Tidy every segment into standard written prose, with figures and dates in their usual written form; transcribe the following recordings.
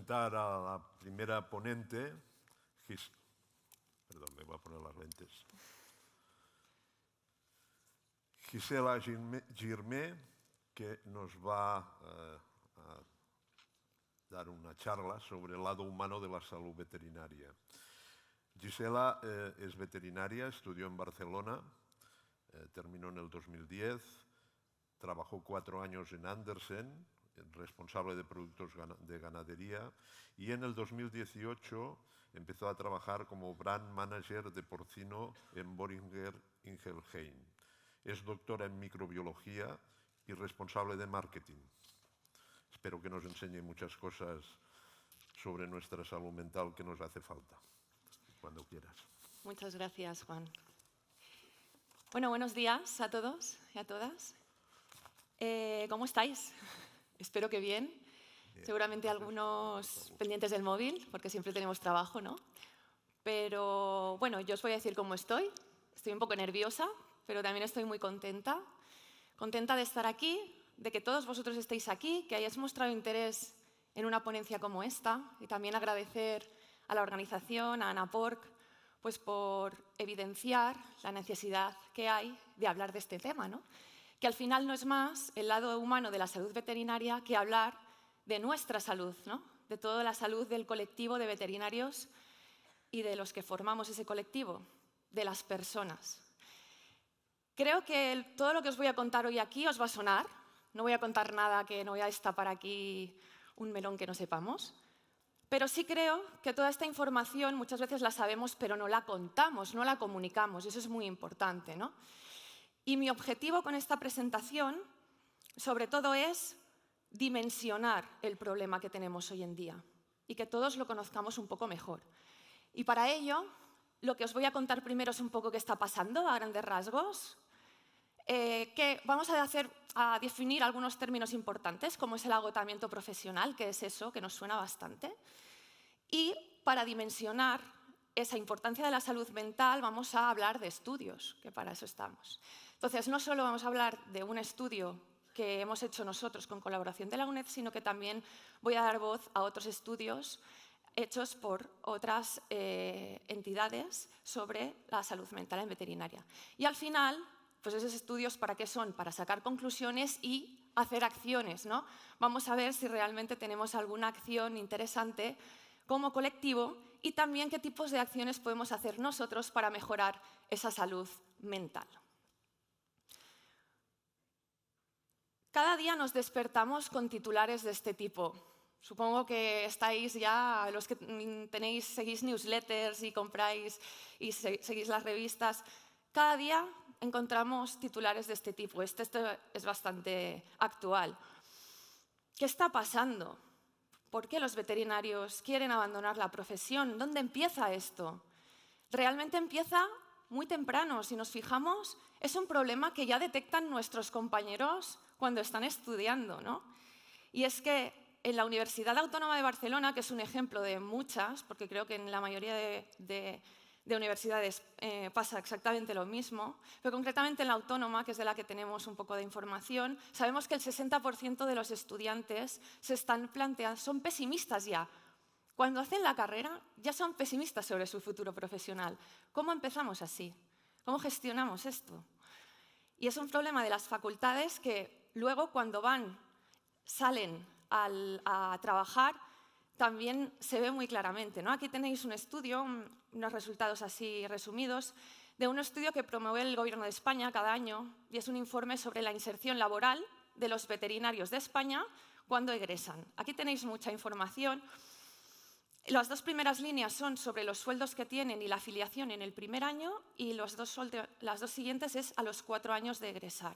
presentar a la primera ponente, perdón, me voy a poner las lentes. Gisela Girmé, que nos va a dar una charla sobre el lado humano de la salud veterinaria. Gisela es veterinaria, estudió en Barcelona, terminó en el 2010, trabajó 4 años en Andersen, responsable de productos de ganadería, y en el 2018 empezó a trabajar como brand manager de porcino en Boehringer Ingelheim. Es doctora en microbiología y responsable de marketing. Espero que nos enseñe muchas cosas sobre nuestra salud mental que nos hace falta. Cuando quieras. Muchas gracias, Juan. Bueno, buenos días a todos y a todas. ¿Cómo estáis? Espero que bien. Seguramente algunos pendientes del móvil, porque siempre tenemos trabajo, ¿no? Pero bueno, yo os voy a decir cómo estoy. Estoy un poco nerviosa, pero también estoy muy contenta. Contenta de estar aquí, de que todos vosotros estéis aquí, que hayáis mostrado interés en una ponencia como esta, y también agradecer a la organización, a ANAPORC, pues por evidenciar la necesidad que hay de hablar de este tema, ¿no? Que al final no es más el lado humano de la salud veterinaria que hablar de nuestra salud, ¿no? De toda la salud del colectivo de veterinarios y de los que formamos ese colectivo, de las personas. Creo que todo lo que os voy a contar hoy aquí os va a sonar. No voy a contar nada que no voy a destapar aquí un melón que no sepamos. Pero sí creo que toda esta información muchas veces la sabemos, pero no la contamos, no la comunicamos. Y eso es muy importante, ¿no? Y mi objetivo con esta presentación, sobre todo, es dimensionar el problema que tenemos hoy en día y que todos lo conozcamos un poco mejor. Y para ello, lo que os voy a contar primero es un poco qué está pasando a grandes rasgos, que vamos a definir algunos términos importantes, como es el agotamiento profesional, que es eso, que nos suena bastante. Y para dimensionar esa importancia de la salud mental vamos a hablar de estudios, que para eso estamos. Entonces, no solo vamos a hablar de un estudio que hemos hecho nosotros con colaboración de la UNED, sino que también voy a dar voz a otros estudios hechos por otras entidades sobre la salud mental en veterinaria. Y al final, pues esos estudios, ¿para qué son? Para sacar conclusiones y hacer acciones, ¿no? Vamos a ver si realmente tenemos alguna acción interesante como colectivo y también qué tipos de acciones podemos hacer nosotros para mejorar esa salud mental. Cada día nos despertamos con titulares de este tipo. Supongo que estáis ya, los que seguís newsletters y compráis y seguís las revistas, cada día encontramos titulares de este tipo. Este es bastante actual. ¿Qué está pasando? ¿Por qué los veterinarios quieren abandonar la profesión? ¿Dónde empieza esto? Realmente empieza muy temprano. Si nos fijamos, es un problema que ya detectan nuestros compañeros cuando están estudiando, ¿no? Y es que en la Universidad Autónoma de Barcelona, que es un ejemplo de muchas, porque creo que en la mayoría de universidades pasa exactamente lo mismo, pero concretamente en la Autónoma, que es de la que tenemos un poco de información, sabemos que el 60% de los estudiantes se están planteando, son pesimistas ya. Cuando hacen la carrera ya son pesimistas sobre su futuro profesional. ¿Cómo empezamos así? ¿Cómo gestionamos esto? Y es un problema de las facultades que luego cuando salen a trabajar, también se ve muy claramente, ¿no? Aquí tenéis un estudio, unos resultados así resumidos, de un estudio que promueve el Gobierno de España cada año y es un informe sobre la inserción laboral de los veterinarios de España cuando egresan. Aquí tenéis mucha información. Las dos primeras líneas son sobre los sueldos que tienen y la afiliación en el primer año y las dos siguientes es a los 4 años de egresar.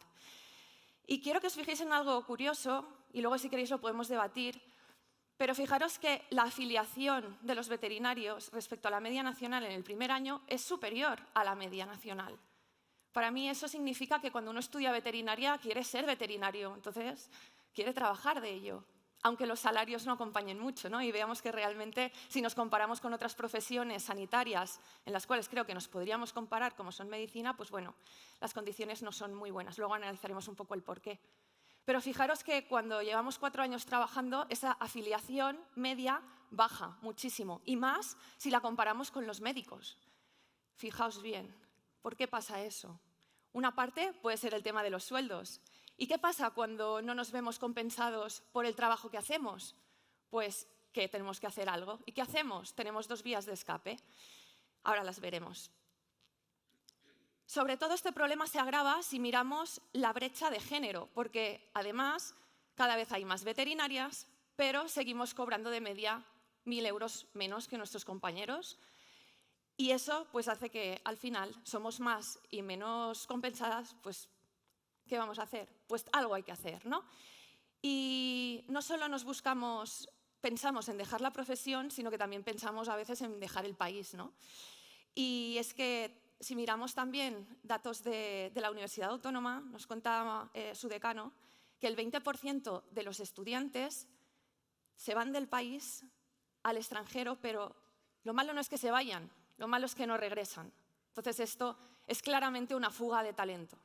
Y quiero que os fijéis en algo curioso y luego si queréis lo podemos debatir, pero fijaros que la afiliación de los veterinarios respecto a la media nacional en el primer año es superior a la media nacional. Para mí eso significa que cuando uno estudia veterinaria quiere ser veterinario, entonces quiere trabajar de ello, aunque los salarios no acompañen mucho, ¿no? Y veamos que realmente si nos comparamos con otras profesiones sanitarias en las cuales creo que nos podríamos comparar, como son medicina, pues bueno, las condiciones no son muy buenas. Luego analizaremos un poco el porqué. Pero fijaros que cuando llevamos 4 años trabajando, esa afiliación media baja muchísimo, y más si la comparamos con los médicos. Fijaos bien, ¿por qué pasa eso? Una parte puede ser el tema de los sueldos. ¿Y qué pasa cuando no nos vemos compensados por el trabajo que hacemos? Pues que tenemos que hacer algo. ¿Y qué hacemos? Tenemos 2 vías de escape. Ahora las veremos. Sobre todo este problema se agrava si miramos la brecha de género, porque además cada vez hay más veterinarias, pero seguimos cobrando de media 1.000 euros menos que nuestros compañeros. Y eso pues hace que al final somos más y menos compensadas, pues ¿qué vamos a hacer? Pues algo hay que hacer, ¿no? Y no solo pensamos en dejar la profesión, sino que también pensamos a veces en dejar el país, ¿no? Y es que si miramos también datos de la Universidad Autónoma, nos contaba su decano que el 20% de los estudiantes se van del país al extranjero, pero lo malo no es que se vayan, lo malo es que no regresan. Entonces esto es claramente una fuga de talento.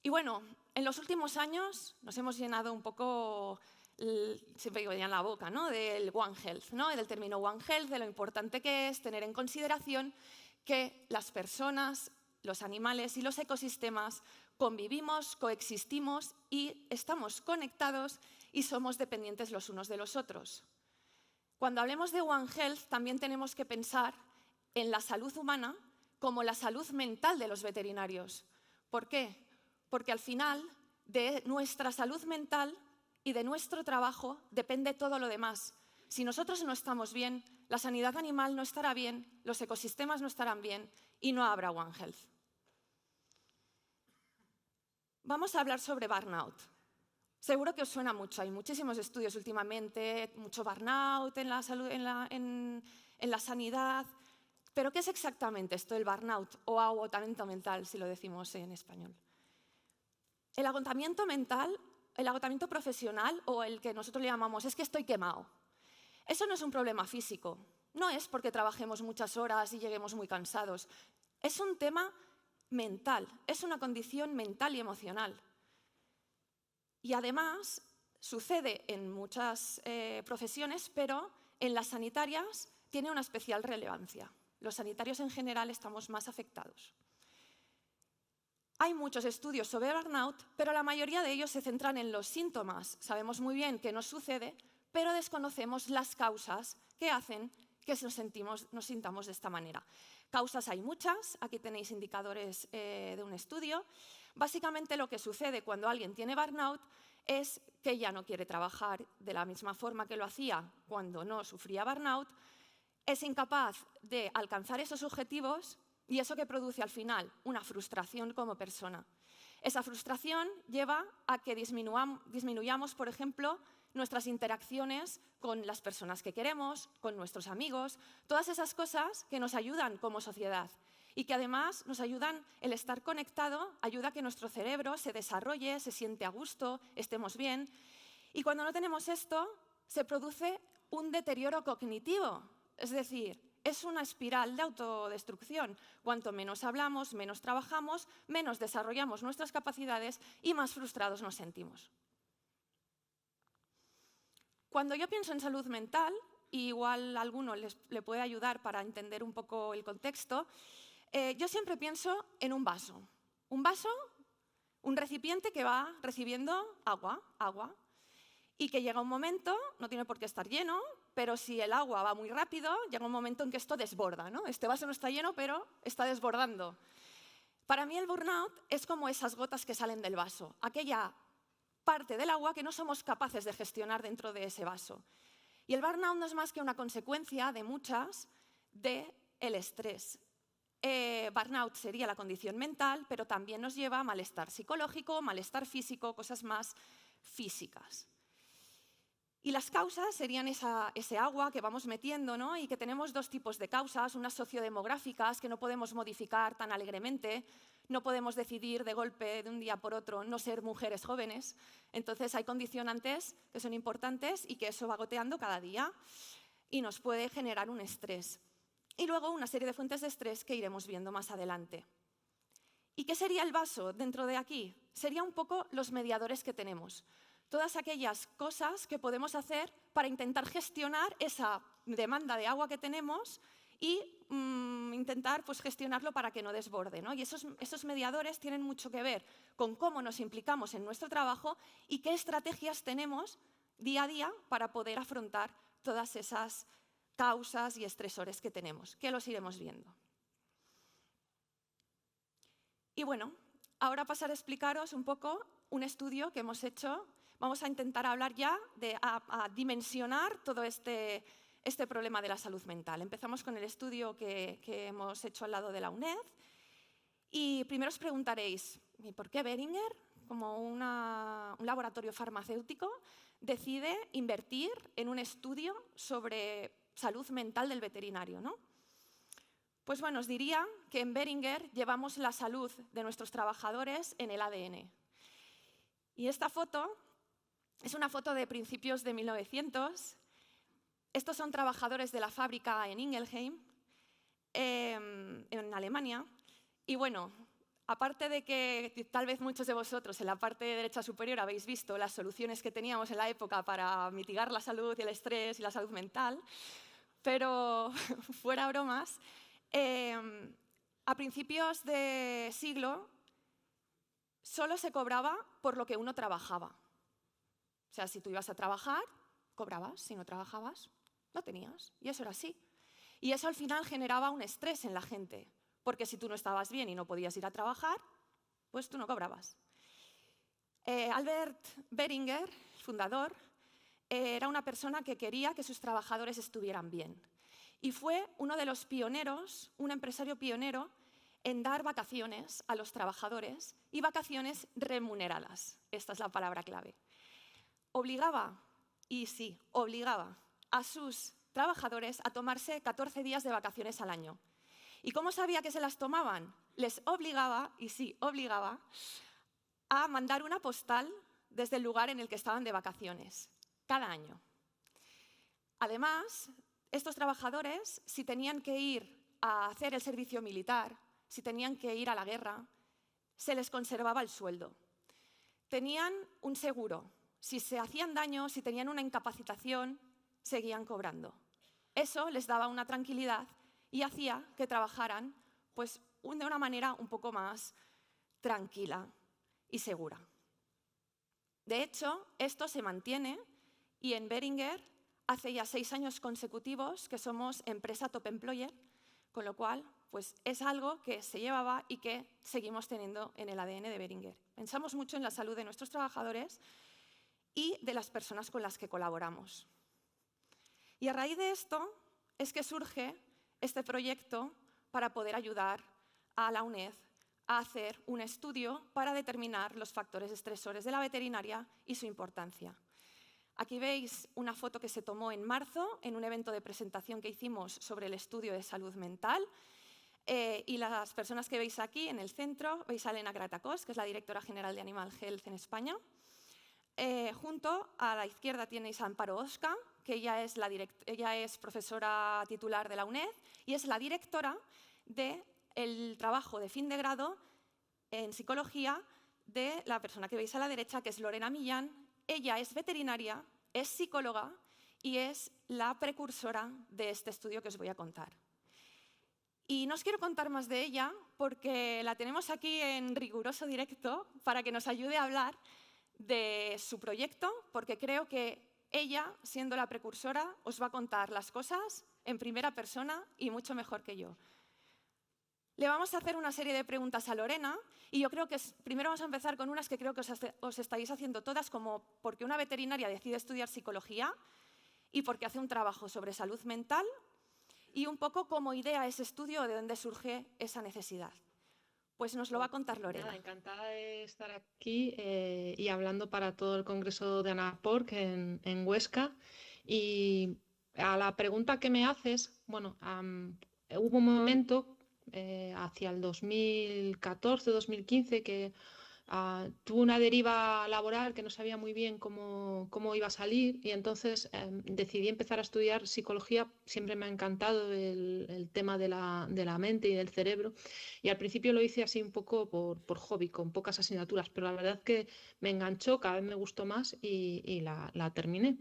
Y bueno, en los últimos años nos hemos llenado un poco, siempre digo ya en la boca, ¿no?, del One Health, ¿no?, del término One Health, de lo importante que es tener en consideración que las personas, los animales y los ecosistemas convivimos, coexistimos y estamos conectados y somos dependientes los unos de los otros. Cuando hablemos de One Health también tenemos que pensar en la salud humana como la salud mental de los veterinarios. ¿Por qué? Porque al final de nuestra salud mental y de nuestro trabajo depende todo lo demás. Si nosotros no estamos bien, la sanidad animal no estará bien, los ecosistemas no estarán bien y no habrá One Health. Vamos a hablar sobre burnout. Seguro que os suena mucho, hay muchísimos estudios últimamente, mucho burnout en la salud, en la sanidad. ¿Pero qué es exactamente esto del burnout o agotamiento mental, si lo decimos en español? El agotamiento mental, el agotamiento profesional o el que nosotros le llamamos es que estoy quemado. Eso no es un problema físico, no es porque trabajemos muchas horas y lleguemos muy cansados. Es un tema mental, es una condición mental y emocional. Y además sucede en muchas profesiones, pero en las sanitarias tiene una especial relevancia. Los sanitarios en general estamos más afectados. Hay muchos estudios sobre burnout, pero la mayoría de ellos se centran en los síntomas. Sabemos muy bien qué nos sucede, pero desconocemos las causas que hacen que nos sintamos de esta manera. Causas hay muchas, aquí tenéis indicadores de un estudio. Básicamente lo que sucede cuando alguien tiene burnout es que ya no quiere trabajar de la misma forma que lo hacía cuando no sufría burnout, es incapaz de alcanzar esos objetivos y eso que produce al final una frustración como persona. Esa frustración lleva a que disminuyamos, por ejemplo, nuestras interacciones con las personas que queremos, con nuestros amigos, todas esas cosas que nos ayudan como sociedad y que además nos ayudan, el estar conectado ayuda a que nuestro cerebro se desarrolle, se siente a gusto, estemos bien. Y cuando no tenemos esto, se produce un deterioro cognitivo, es decir, es una espiral de autodestrucción. Cuanto menos hablamos, menos trabajamos, menos desarrollamos nuestras capacidades y más frustrados nos sentimos. Cuando yo pienso en salud mental, y igual a alguno le puede ayudar para entender un poco el contexto, yo siempre pienso en un vaso. Un vaso, un recipiente que va recibiendo agua, y que llega un momento, no tiene por qué estar lleno, pero si el agua va muy rápido, llega un momento en que esto desborda, ¿no? Este vaso no está lleno, pero está desbordando. Para mí el burnout es como esas gotas que salen del vaso, aquella parte del agua que no somos capaces de gestionar dentro de ese vaso. Y el burnout no es más que una consecuencia de muchas del estrés. Burnout sería la condición mental, pero también nos lleva a malestar psicológico, malestar físico, cosas más físicas. Y las causas serían ese agua que vamos metiendo, ¿no? Y que tenemos 2 tipos de causas, unas sociodemográficas que no podemos modificar tan alegremente, no podemos decidir de golpe, de un día por otro, no ser mujeres jóvenes. Entonces hay condicionantes que son importantes y que eso va goteando cada día y nos puede generar un estrés. Y luego una serie de fuentes de estrés que iremos viendo más adelante. ¿Y qué sería el vaso dentro de aquí? Sería un poco los mediadores que tenemos. Todas aquellas cosas que podemos hacer para intentar gestionar esa demanda de agua que tenemos y intentar pues, gestionarlo para que no desborde, ¿no? Y esos mediadores tienen mucho que ver con cómo nos implicamos en nuestro trabajo y qué estrategias tenemos día a día para poder afrontar todas esas causas y estresores que tenemos, que los iremos viendo. Y bueno, ahora pasaré a explicaros un poco un estudio que hemos hecho. Vamos a intentar hablar ya a dimensionar todo este problema de la salud mental. Empezamos con el estudio que hemos hecho al lado de la UNED. Y primero os preguntaréis, ¿y por qué Boehringer, como un laboratorio farmacéutico, decide invertir en un estudio sobre salud mental del veterinario, ¿no? Pues bueno, os diría que en Boehringer llevamos la salud de nuestros trabajadores en el ADN. Y esta foto es una foto de principios de 1900. Estos son trabajadores de la fábrica en Ingelheim, en Alemania. Y bueno, aparte de que tal vez muchos de vosotros en la parte derecha superior habéis visto las soluciones que teníamos en la época para mitigar la salud y el estrés y la salud mental, pero fuera bromas, a principios de siglo solo se cobraba por lo que uno trabajaba. O sea, si tú ibas a trabajar, cobrabas. Si no trabajabas, no tenías. Y eso era así. Y eso al final generaba un estrés en la gente. Porque si tú no estabas bien y no podías ir a trabajar, pues tú no cobrabas. Albert Boehringer, el fundador, era una persona que quería que sus trabajadores estuvieran bien. Y fue uno de los pioneros, un empresario pionero, en dar vacaciones a los trabajadores y vacaciones remuneradas. Esta es la palabra clave. Obligaba a sus trabajadores a tomarse 14 días de vacaciones al año. ¿Y cómo sabía que se las tomaban? Les obligaba a mandar una postal desde el lugar en el que estaban de vacaciones, cada año. Además, estos trabajadores, si tenían que ir a hacer el servicio militar, si tenían que ir a la guerra, se les conservaba el sueldo. Tenían un seguro. Si se hacían daño, si tenían una incapacitación, seguían cobrando. Eso les daba una tranquilidad y hacía que trabajaran pues, de una manera un poco más tranquila y segura. De hecho, esto se mantiene y en Boehringer hace ya 6 años consecutivos que somos empresa top employer, con lo cual pues, es algo que se llevaba y que seguimos teniendo en el ADN de Boehringer. Pensamos mucho en la salud de nuestros trabajadores y de las personas con las que colaboramos. Y a raíz de esto es que surge este proyecto para poder ayudar a la UNED a hacer un estudio para determinar los factores estresores de la veterinaria y su importancia. Aquí veis una foto que se tomó en marzo en un evento de presentación que hicimos sobre el estudio de salud mental. Y las personas que veis aquí en el centro, veis a Elena Gratacós, que es la directora general de Animal Health en España. Junto a la izquierda tenéis a Amparo Osca, que ella es profesora titular de la UNED y es la directora del trabajo de fin de grado en psicología de la persona que veis a la derecha, que es Lorena Millán. Ella es veterinaria, es psicóloga y es la precursora de este estudio que os voy a contar. Y no os quiero contar más de ella porque la tenemos aquí en riguroso directo para que nos ayude a hablar de su proyecto, porque creo que ella, siendo la precursora, os va a contar las cosas en primera persona y mucho mejor que yo. Le vamos a hacer una serie de preguntas a Lorena y yo creo que primero vamos a empezar con unas que creo que os estáis haciendo todas, como por qué una veterinaria decide estudiar psicología y por qué hace un trabajo sobre salud mental y un poco cómo idea ese estudio o de dónde surge esa necesidad. Pues nos lo va a contar Lorena. Nada, encantada de estar aquí y hablando para todo el Congreso de ANAPORC en Huesca. Y a la pregunta que me haces, bueno, hubo un momento hacia el 2014-2015 que tuve una deriva laboral que no sabía muy bien cómo iba a salir y entonces decidí empezar a estudiar psicología. Siempre me ha encantado el tema de la mente y del cerebro y al principio lo hice así un poco por hobby, con pocas asignaturas, pero la verdad que me enganchó, cada vez me gustó más y la terminé.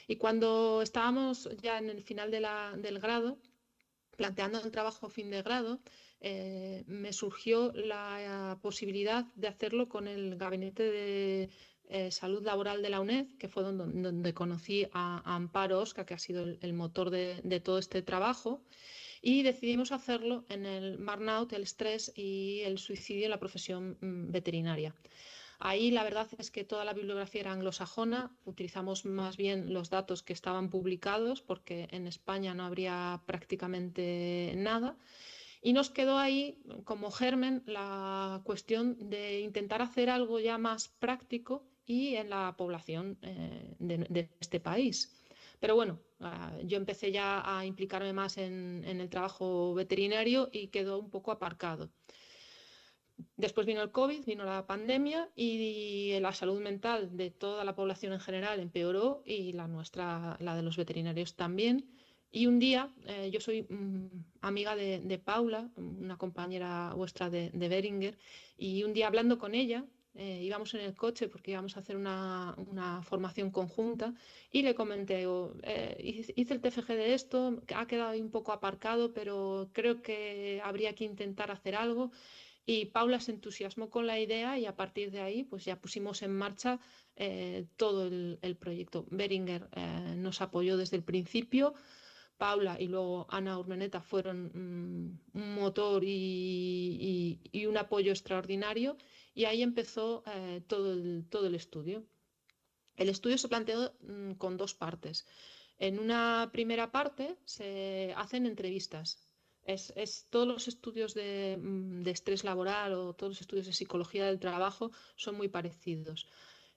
Y cuando estábamos ya en el final del grado, planteando el trabajo fin de grado, me surgió la posibilidad de hacerlo con el Gabinete de Salud Laboral de la UNED, que fue donde conocí a Amparo Osca, que ha sido el motor de todo este trabajo, y decidimos hacerlo en el burnout, el estrés y el suicidio en la profesión veterinaria. Ahí la verdad es que toda la bibliografía era anglosajona, utilizamos más bien los datos que estaban publicados porque en España no habría prácticamente nada y nos quedó ahí como germen la cuestión de intentar hacer algo ya más práctico y en la población de este país. Pero bueno, yo empecé ya a implicarme más en el trabajo veterinario y quedó un poco aparcado. Después vino el COVID, vino la pandemia y la salud mental de toda la población en general empeoró y la nuestra, la de los veterinarios también. Y un día, yo soy amiga de Paula, una compañera vuestra de Beringer, y un día hablando con ella, íbamos en el coche porque íbamos a hacer una formación conjunta y le comenté, hice el TFG de esto, ha quedado ahí un poco aparcado, pero creo que habría que intentar hacer algo. Y Paula se entusiasmó con la idea y a partir de ahí pues ya pusimos en marcha todo el proyecto. Beringer nos apoyó desde el principio. Paula y luego Ana Urmeneta fueron un motor y un apoyo extraordinario y ahí empezó todo el estudio. El estudio se planteó con dos partes. En una primera parte se hacen entrevistas. Todos los estudios de estrés laboral o todos los estudios de psicología del trabajo son muy parecidos.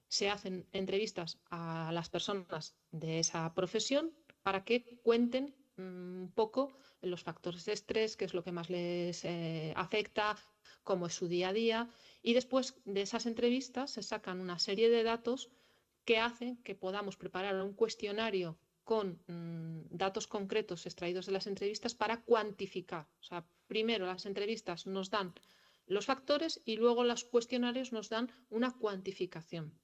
Se hacen entrevistas a las personas de esa profesión para que cuenten un poco los factores de estrés, qué es lo que más les afecta, cómo es su día a día. Y después de esas entrevistas se sacan una serie de datos que hacen que podamos preparar un cuestionario con datos concretos extraídos de las entrevistas para cuantificar. O sea, primero las entrevistas nos dan los factores y luego los cuestionarios nos dan una cuantificación.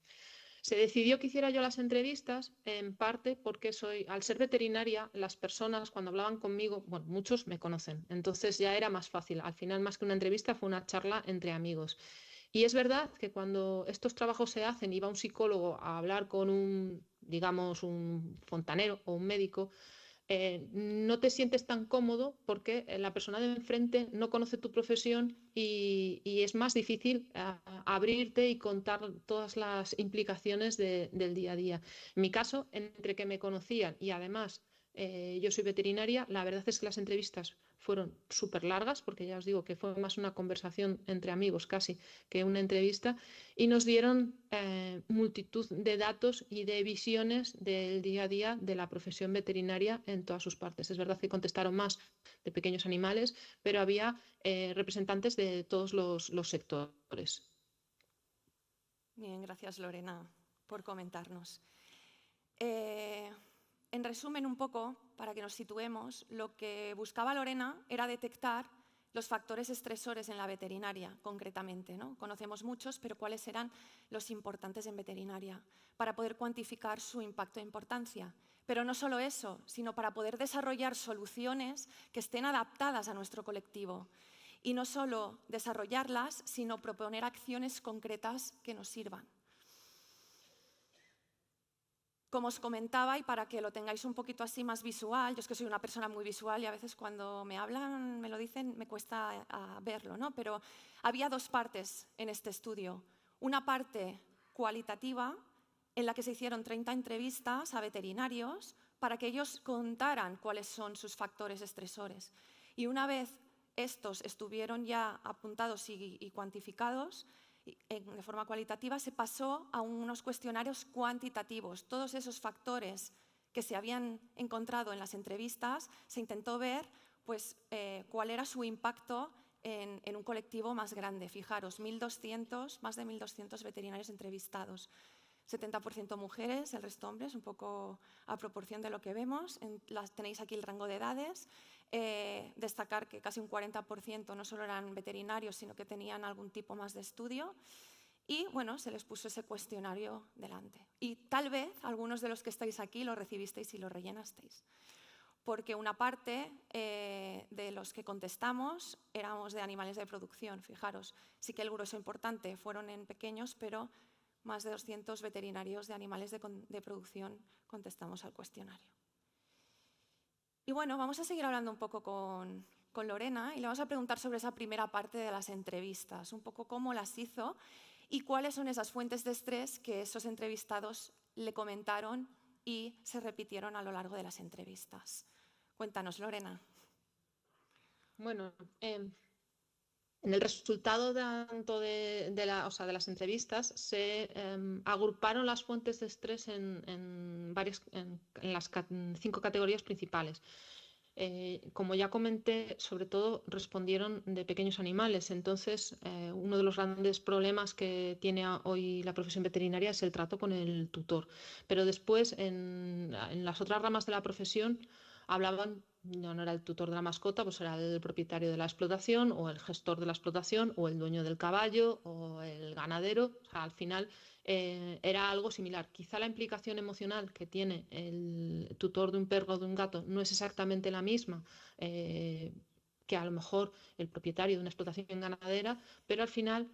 Se decidió que hiciera yo las entrevistas en parte porque al ser veterinaria, las personas cuando hablaban conmigo, bueno, muchos me conocen, entonces ya era más fácil. Al final, más que una entrevista, fue una charla entre amigos. Y es verdad que cuando estos trabajos se hacen y va un psicólogo a hablar con digamos, un fontanero o un médico, no te sientes tan cómodo porque la persona de enfrente no conoce tu profesión y es más difícil abrirte y contar todas las implicaciones del día a día. En mi caso, entre que me conocían y además yo soy veterinaria, la verdad es que las entrevistas fueron súper largas, porque ya os digo que fue más una conversación entre amigos casi que una entrevista, y nos dieron multitud de datos y de visiones del día a día de la profesión veterinaria en todas sus partes. Es verdad que contestaron más de pequeños animales, pero había representantes de todos los sectores. Bien, gracias Lorena por comentarnos. En resumen, un poco, para que nos situemos, lo que buscaba Lorena era detectar los factores estresores en la veterinaria, concretamente, ¿no? Conocemos muchos, pero ¿cuáles eran los importantes en veterinaria? Para poder cuantificar su impacto e importancia. Pero no solo eso, sino para poder desarrollar soluciones que estén adaptadas a nuestro colectivo. Y no solo desarrollarlas, sino proponer acciones concretas que nos sirvan. Como os comentaba, y para que lo tengáis un poquito así más visual, yo es que soy una persona muy visual y a veces cuando me hablan, me lo dicen, me cuesta verlo, ¿no? Pero había dos partes en este estudio. Una parte cualitativa, en la que se hicieron 30 entrevistas a veterinarios para que ellos contaran cuáles son sus factores estresores. Y una vez estos estuvieron ya apuntados y cuantificados, de forma cualitativa, se pasó a unos cuestionarios cuantitativos. Todos esos factores que se habían encontrado en las entrevistas, se intentó ver pues, cuál era su impacto en un colectivo más grande. Fijaros, más de 1.200 veterinarios entrevistados. 70% mujeres, el resto hombres, un poco a proporción de lo que vemos. Tenéis aquí el rango de edades. Destacar que casi un 40% no solo eran veterinarios, sino que tenían algún tipo más de estudio. Y bueno, se les puso ese cuestionario delante. Y tal vez algunos de los que estáis aquí lo recibisteis y lo rellenasteis. Porque una parte de los que contestamos éramos de animales de producción. Fijaros, sí que el grueso importante fueron en pequeños, pero más de 200 veterinarios de animales de producción contestamos al cuestionario. Y bueno, vamos a seguir hablando un poco con Lorena y le vamos a preguntar sobre esa primera parte de las entrevistas, un poco cómo las hizo y cuáles son esas fuentes de estrés que esos entrevistados le comentaron y se repitieron a lo largo de las entrevistas. Cuéntanos, Lorena. Bueno, en el resultado tanto de las entrevistas se agruparon las fuentes de estrés en las 5 categorías principales. Como ya comenté, sobre todo respondieron de pequeños animales. Entonces, uno de los grandes problemas que tiene hoy la profesión veterinaria es el trato con el tutor. Pero después, en las otras ramas de la profesión, hablaban, no era el tutor de la mascota, pues era el propietario de la explotación o el gestor de la explotación o el dueño del caballo o el ganadero. O sea, al final era algo similar. Quizá la implicación emocional que tiene el tutor de un perro o de un gato no es exactamente la misma que a lo mejor el propietario de una explotación ganadera, pero al final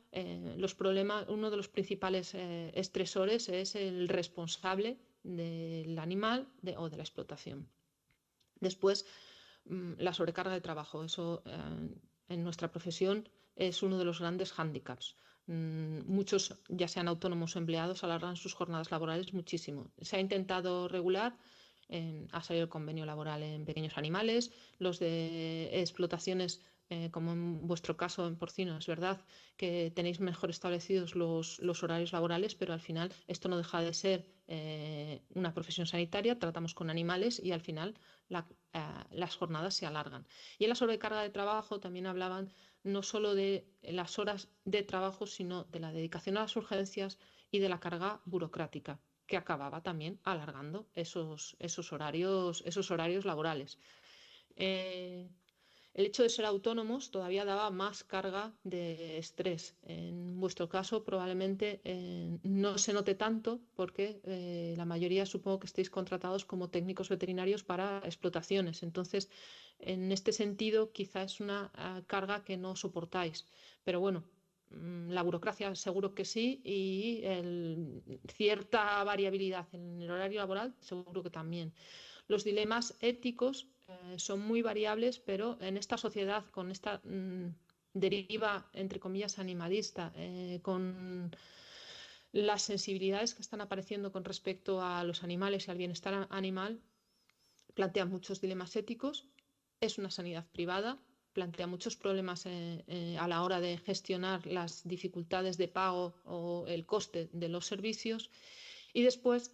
los problemas, uno de los principales estresores es el responsable del animal o de la explotación. Después, la sobrecarga de trabajo. Eso en nuestra profesión es uno de los grandes hándicaps. Muchos, ya sean autónomos o empleados, alargan sus jornadas laborales muchísimo. Se ha intentado regular, ha salido el convenio laboral en pequeños animales, los de explotaciones, como en vuestro caso en porcino, es verdad que tenéis mejor establecidos los horarios laborales, pero al final esto no deja de ser una profesión sanitaria, tratamos con animales y al final las jornadas se alargan. Y en la sobrecarga de trabajo también hablaban no solo de las horas de trabajo, sino de la dedicación a las urgencias y de la carga burocrática, que acababa también alargando esos horarios laborales. El hecho de ser autónomos todavía daba más carga de estrés. En vuestro caso probablemente no se note tanto porque la mayoría supongo que estéis contratados como técnicos veterinarios para explotaciones. Entonces, en este sentido, quizá es una carga que no soportáis. Pero bueno, la burocracia seguro que sí y cierta variabilidad en el horario laboral seguro que también. Los dilemas éticos son muy variables, pero en esta sociedad, con esta deriva, entre comillas, animalista, con las sensibilidades que están apareciendo con respecto a los animales y al bienestar animal, plantea muchos dilemas éticos. Es una sanidad privada, plantea muchos problemas a la hora de gestionar las dificultades de pago o el coste de los servicios. Y después,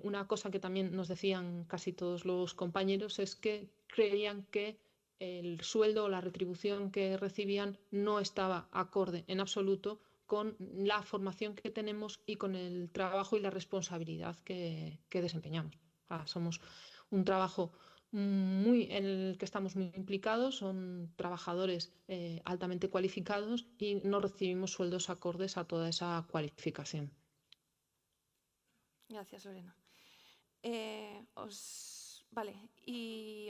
una cosa que también nos decían casi todos los compañeros es que creían que el sueldo o la retribución que recibían no estaba acorde en absoluto con la formación que tenemos y con el trabajo y la responsabilidad que desempeñamos. Somos un trabajo en el que estamos muy implicados, son trabajadores altamente cualificados y no recibimos sueldos acordes a toda esa cualificación. Gracias, Lorena. Vale, y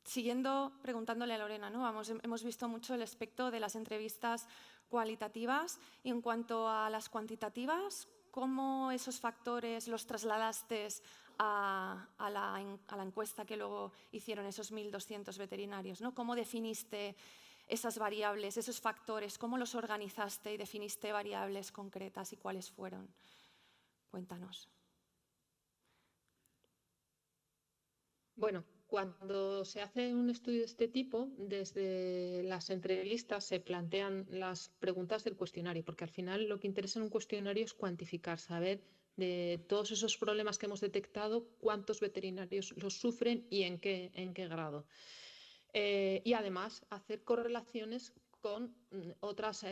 siguiendo preguntándole a Lorena, ¿no? Hemos visto mucho el aspecto de las entrevistas cualitativas y en cuanto a las cuantitativas, ¿cómo esos factores los trasladaste a la encuesta que luego hicieron esos 1.200 veterinarios, ¿no? ¿Cómo definiste esas variables, esos factores? ¿Cómo los organizaste y definiste variables concretas y cuáles fueron? Cuéntanos. Bueno, cuando se hace un estudio de este tipo, desde las entrevistas se plantean las preguntas del cuestionario, porque al final lo que interesa en un cuestionario es cuantificar, saber de todos esos problemas que hemos detectado, cuántos veterinarios los sufren y en qué grado. Y además hacer correlaciones con otras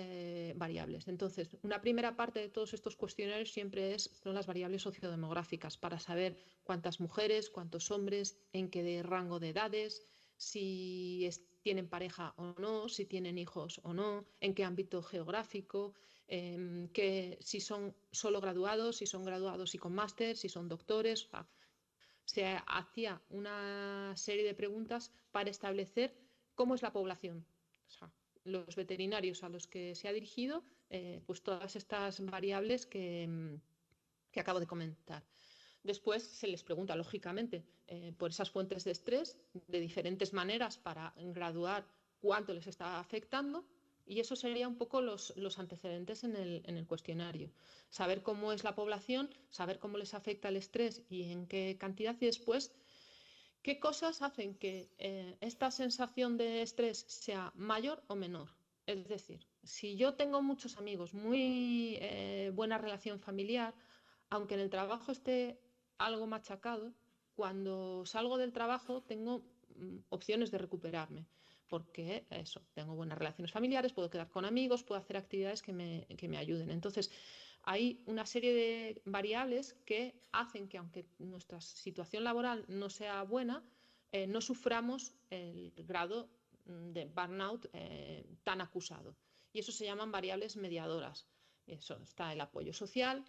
variables. Entonces, una primera parte de todos estos cuestionarios siempre son las variables sociodemográficas, para saber cuántas mujeres, cuántos hombres, en qué rango de edades, si tienen pareja o no, si tienen hijos o no, en qué ámbito geográfico, si son solo graduados, si son graduados y con máster, si son doctores. Se hacía una serie de preguntas para establecer cómo es la población. O sea, los veterinarios a los que se ha dirigido, pues todas estas variables que acabo de comentar. Después se les pregunta, lógicamente, por esas fuentes de estrés de diferentes maneras para graduar cuánto les está afectando, y eso sería un poco los antecedentes en el cuestionario. Saber cómo es la población, saber cómo les afecta el estrés y en qué cantidad, y después qué cosas hacen que esta sensación de estrés sea mayor o menor. Es decir, si yo tengo muchos amigos, muy buena relación familiar, aunque en el trabajo esté algo machacado, cuando salgo del trabajo tengo opciones de recuperarme, porque eso, tengo buenas relaciones familiares, puedo quedar con amigos, puedo hacer actividades que me ayuden. Entonces, hay una serie de variables que hacen que, aunque nuestra situación laboral no sea buena, no suframos el grado de burnout tan acusado. Y eso se llaman variables mediadoras. Eso está el apoyo social,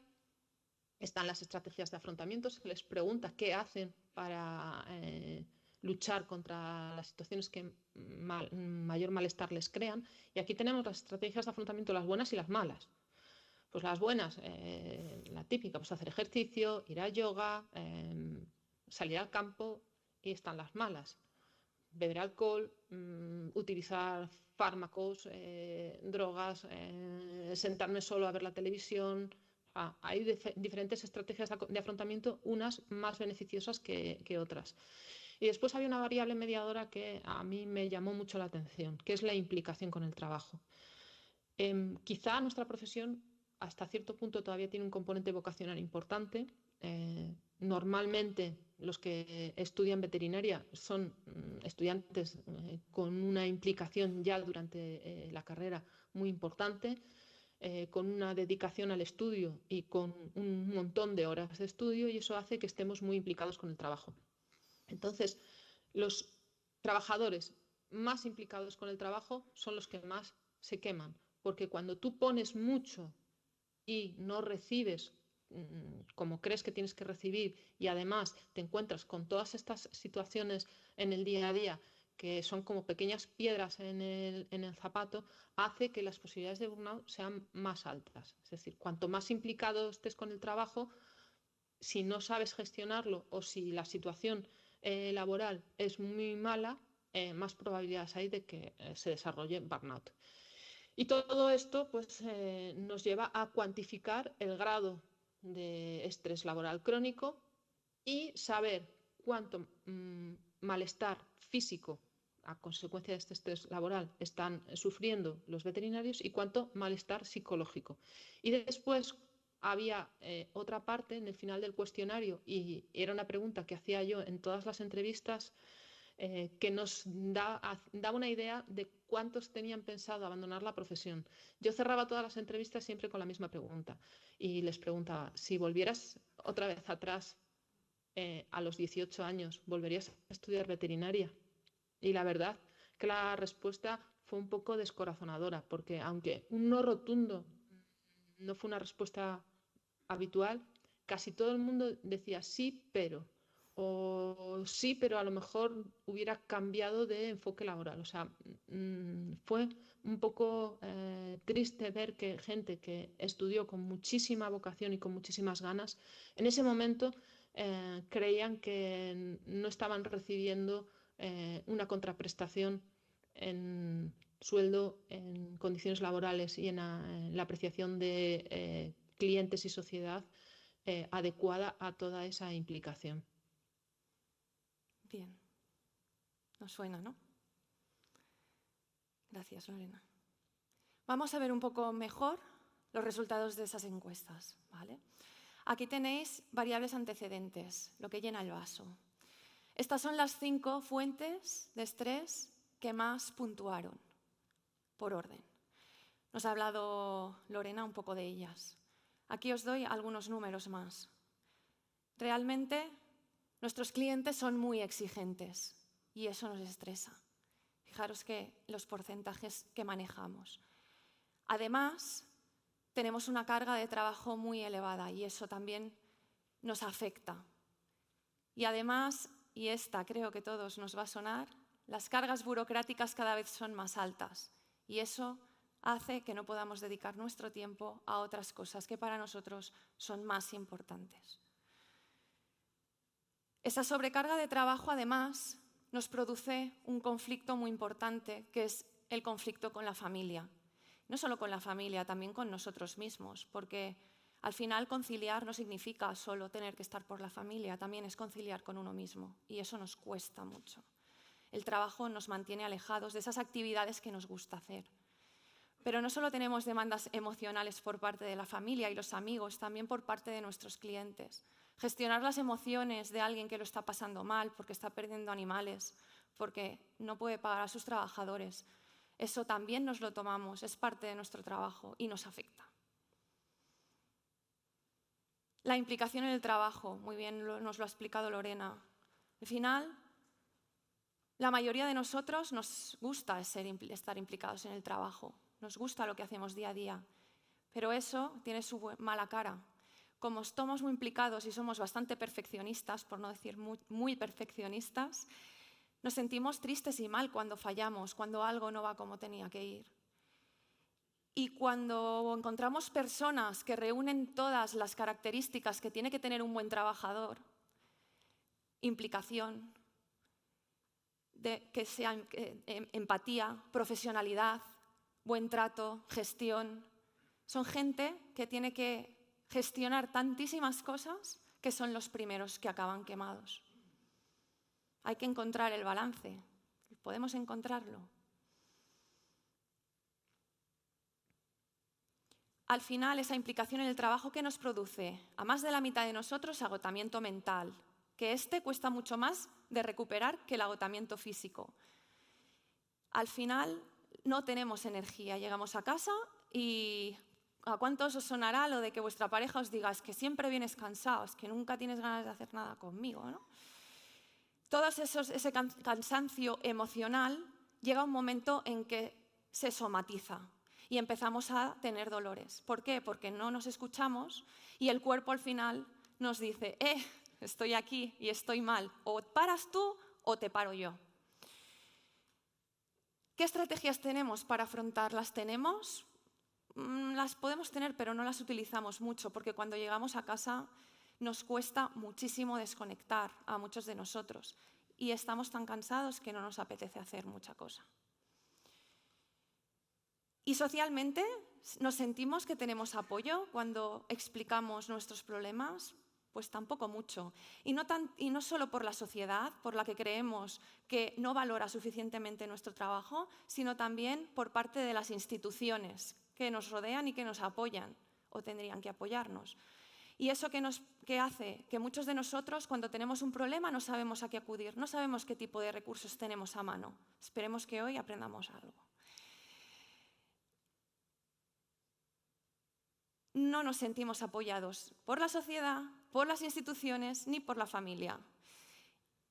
están las estrategias de afrontamiento, se les pregunta qué hacen para luchar contra las situaciones que mayor malestar les crean. Y aquí tenemos las estrategias de afrontamiento, las buenas y las malas. Pues las buenas, la típica, pues hacer ejercicio, ir a yoga, salir al campo. Y están las malas: beber alcohol, utilizar fármacos, drogas, sentarme solo a ver la televisión. Hay diferentes estrategias de afrontamiento, unas más beneficiosas que otras. Y después hay una variable mediadora que a mí me llamó mucho la atención, que es la implicación con el trabajo. Quizá nuestra profesión hasta cierto punto todavía tiene un componente vocacional importante. Normalmente los que estudian veterinaria son estudiantes con una implicación ya durante la carrera muy importante, con una dedicación al estudio y con un montón de horas de estudio, y eso hace que estemos muy implicados con el trabajo. Entonces, los trabajadores más implicados con el trabajo son los que más se queman, porque cuando tú pones mucho y no recibes como crees que tienes que recibir, y además te encuentras con todas estas situaciones en el día a día que son como pequeñas piedras en el zapato, hace que las posibilidades de burnout sean más altas. Es decir, cuanto más implicado estés con el trabajo, si no sabes gestionarlo o si la situación laboral es muy mala, más probabilidades hay de que se desarrolle burnout. Y todo esto pues, nos lleva a cuantificar el grado de estrés laboral crónico y saber cuánto malestar físico a consecuencia de este estrés laboral están sufriendo los veterinarios y cuánto malestar psicológico. Y después había otra parte en el final del cuestionario, y era una pregunta que hacía yo en todas las entrevistas, que nos daba una idea de cuántos tenían pensado abandonar la profesión. Yo cerraba todas las entrevistas siempre con la misma pregunta y les preguntaba: si volvieras otra vez atrás a los 18 años, ¿volverías a estudiar veterinaria? Y la verdad que la respuesta fue un poco descorazonadora, porque aunque un no rotundo no fue una respuesta habitual, casi todo el mundo decía sí, pero, o sí, pero a lo mejor hubiera cambiado de enfoque laboral. O sea, fue un poco triste ver que gente que estudió con muchísima vocación y con muchísimas ganas, en ese momento creían que no estaban recibiendo una contraprestación en sueldo, en condiciones laborales y en la apreciación de clientes y sociedad adecuada a toda esa implicación. Bien. Nos suena, ¿no? Gracias, Lorena. Vamos a ver un poco mejor los resultados de esas encuestas, ¿vale? Aquí tenéis variables antecedentes, lo que llena el vaso. Estas son las 5 fuentes de estrés que más puntuaron. por orden. Nos ha hablado Lorena un poco de ellas. Aquí os doy algunos números más. Realmente, nuestros clientes son muy exigentes y eso nos estresa. Fijaros que los porcentajes que manejamos. Además, tenemos una carga de trabajo muy elevada y eso también nos afecta. Y además, y esta creo que a todos nos va a sonar, las cargas burocráticas cada vez son más altas y eso hace que no podamos dedicar nuestro tiempo a otras cosas que para nosotros son más importantes. Esa sobrecarga de trabajo, además, nos produce un conflicto muy importante, que es el conflicto con la familia. No solo con la familia, también con nosotros mismos, porque al final conciliar no significa solo tener que estar por la familia, también es conciliar con uno mismo y eso nos cuesta mucho. El trabajo nos mantiene alejados de esas actividades que nos gusta hacer. Pero no solo tenemos demandas emocionales por parte de la familia y los amigos, también por parte de nuestros clientes. Gestionar las emociones de alguien que lo está pasando mal porque está perdiendo animales, porque no puede pagar a sus trabajadores, eso también nos lo tomamos, es parte de nuestro trabajo y nos afecta. La implicación en el trabajo, muy bien nos lo ha explicado Lorena. Al final, la mayoría de nosotros nos gusta estar implicados en el trabajo, nos gusta lo que hacemos día a día, pero eso tiene su mala cara. Como estamos muy implicados y somos bastante perfeccionistas, por no decir muy perfeccionistas, nos sentimos tristes y mal cuando fallamos, cuando algo no va como tenía que ir. Y cuando encontramos personas que reúnen todas las características que tiene que tener un buen trabajador, implicación, que sea empatía, profesionalidad, buen trato, gestión, son gente que tiene que gestionar tantísimas cosas que son los primeros que acaban quemados. Hay que encontrar el balance. ¿Podemos encontrarlo? Al final, esa implicación en el trabajo, ¿qué nos produce? A más de la mitad de nosotros, agotamiento mental, que cuesta mucho más de recuperar que el agotamiento físico. Al final, no tenemos energía. Llegamos a casa y ¿a cuántos os sonará lo de que vuestra pareja os diga es que siempre vienes cansado, es que nunca tienes ganas de hacer nada conmigo, ¿no? Todo ese cansancio emocional llega un momento en que se somatiza y empezamos a tener dolores. ¿Por qué? Porque no nos escuchamos y el cuerpo al final nos dice, estoy aquí y estoy mal, o paras tú o te paro yo. ¿Qué estrategias tenemos para afrontarlas? ¿Tenemos? Las podemos tener, pero no las utilizamos mucho, porque cuando llegamos a casa nos cuesta muchísimo desconectar a muchos de nosotros y estamos tan cansados que no nos apetece hacer mucha cosa. Y socialmente, ¿nos sentimos que tenemos apoyo cuando explicamos nuestros problemas? Pues tampoco mucho. Y no solo por la sociedad, por la que creemos que no valora suficientemente nuestro trabajo, sino también por parte de las instituciones que nos rodean y que nos apoyan, o tendrían que apoyarnos. Y eso que hace que muchos de nosotros, cuando tenemos un problema, no sabemos a qué acudir, no sabemos qué tipo de recursos tenemos a mano. Esperemos que hoy aprendamos algo. No nos sentimos apoyados por la sociedad, por las instituciones, ni por la familia.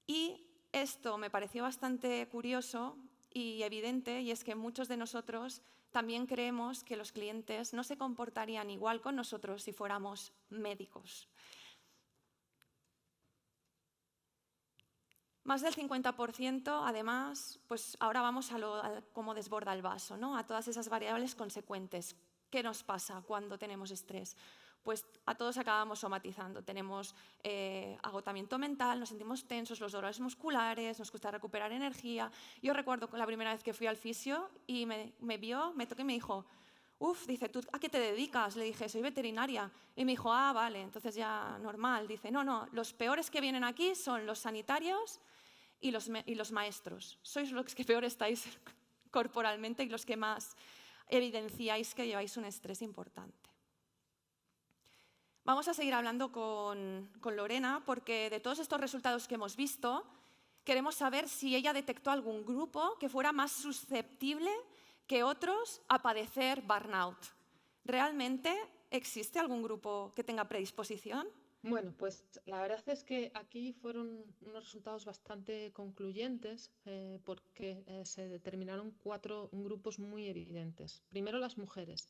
Y esto me pareció bastante curioso y evidente, y es que muchos de nosotros también creemos que los clientes no se comportarían igual con nosotros si fuéramos médicos. Más del 50%, además, pues ahora vamos a cómo desborda el vaso, ¿no? A todas esas variables consecuentes. ¿Qué nos pasa cuando tenemos estrés? Pues a todos acabamos somatizando. Tenemos agotamiento mental, nos sentimos tensos, los dolores musculares, nos cuesta recuperar energía. Yo recuerdo la primera vez que fui al fisio y me vio, me tocó y me dijo, dice, ¿tú a qué te dedicas? Le dije, soy veterinaria. Y me dijo, vale, entonces ya normal. Dice, no, los peores que vienen aquí son los sanitarios y los maestros. Sois los que peor estáis corporalmente y los que más evidenciáis que lleváis un estrés importante. Vamos a seguir hablando con Lorena porque de todos estos resultados que hemos visto, queremos saber si ella detectó algún grupo que fuera más susceptible que otros a padecer burnout. ¿Realmente existe algún grupo que tenga predisposición? Bueno, pues la verdad es que aquí fueron unos resultados bastante concluyentes porque se determinaron 4 grupos muy evidentes. Primero, las mujeres.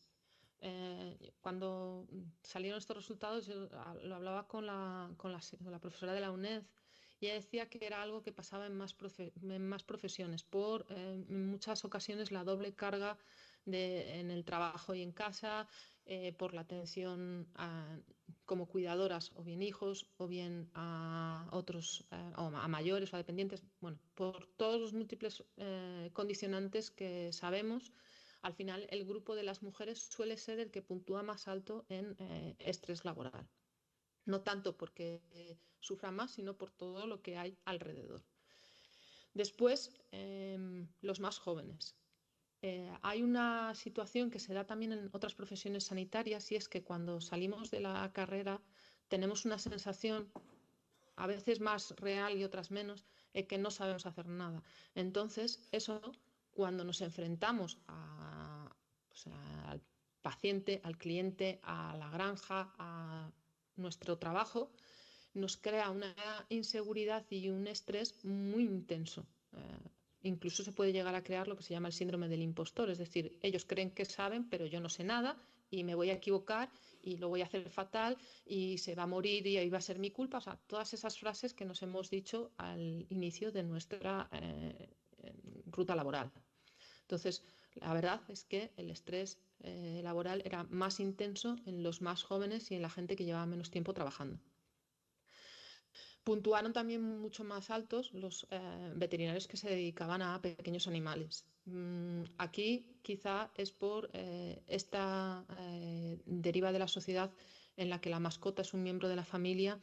Cuando salieron estos resultados, yo lo hablaba con la profesora de la UNED y ella decía que era algo que pasaba en más profesiones, por en muchas ocasiones la doble carga en el trabajo y en casa, por la atención como cuidadoras o bien hijos o bien a otros, o a mayores o a dependientes, bueno, por todos los múltiples condicionantes que sabemos. Al final, el grupo de las mujeres suele ser el que puntúa más alto en estrés laboral. No tanto porque sufra más, sino por todo lo que hay alrededor. Después, los más jóvenes. Hay una situación que se da también en otras profesiones sanitarias y es que cuando salimos de la carrera tenemos una sensación, a veces más real y otras menos, que no sabemos hacer nada. Entonces, eso, cuando nos enfrentamos al paciente, al cliente, a la granja, a nuestro trabajo, nos crea una inseguridad y un estrés muy intenso. Incluso se puede llegar a crear lo que se llama el síndrome del impostor, es decir, ellos creen que saben, pero yo no sé nada y me voy a equivocar y lo voy a hacer fatal y se va a morir y ahí va a ser mi culpa. O sea, todas esas frases que nos hemos dicho al inicio de nuestra ruta laboral. Entonces, la verdad es que el estrés laboral era más intenso en los más jóvenes y en la gente que llevaba menos tiempo trabajando. Puntuaron también mucho más altos los veterinarios que se dedicaban a pequeños animales. Aquí quizá es por esta deriva de la sociedad en la que la mascota es un miembro de la familia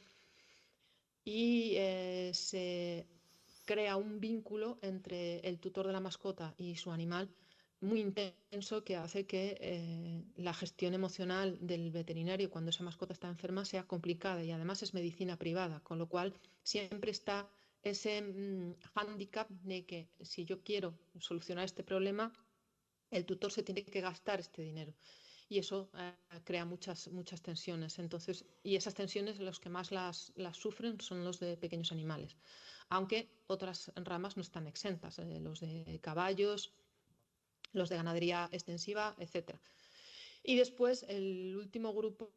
y se crea un vínculo entre el tutor de la mascota y su animal muy intenso que hace que la gestión emocional del veterinario cuando esa mascota está enferma sea complicada y además es medicina privada, con lo cual siempre está ese hándicap de que si yo quiero solucionar este problema, el tutor se tiene que gastar este dinero. Y eso crea muchas tensiones. Entonces, y esas tensiones los que más las sufren son los de pequeños animales. Aunque otras ramas no están exentas, los de caballos, los de ganadería extensiva, etc. Y después el último grupo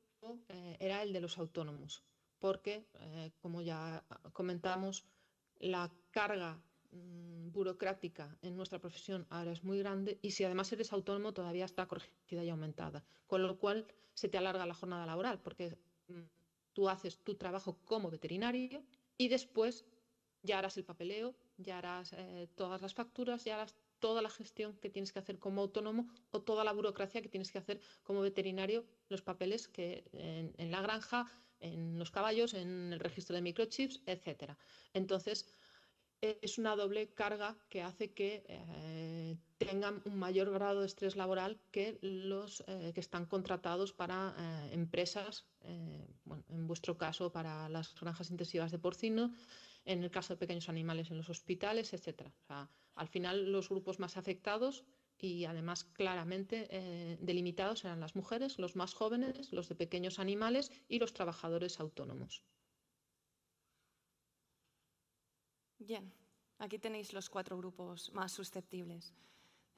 era el de los autónomos, porque, como ya comentamos, la carga burocrática en nuestra profesión ahora es muy grande y si además eres autónomo todavía está corregida y aumentada, con lo cual se te alarga la jornada laboral porque tú haces tu trabajo como veterinario y después ya harás el papeleo, ya harás todas las facturas, ya harás toda la gestión que tienes que hacer como autónomo o toda la burocracia que tienes que hacer como veterinario, los papeles que en la granja, en los caballos, en el registro de microchips, etc. Entonces, es una doble carga que hace que tengan un mayor grado de estrés laboral que los que están contratados para empresas, bueno, en vuestro caso para las granjas intensivas de porcino, en el caso de pequeños animales en los hospitales, etc. O sea, al final los grupos más afectados y además claramente delimitados eran las mujeres, los más jóvenes, los de pequeños animales y los trabajadores autónomos. Bien, aquí tenéis los 4 grupos más susceptibles.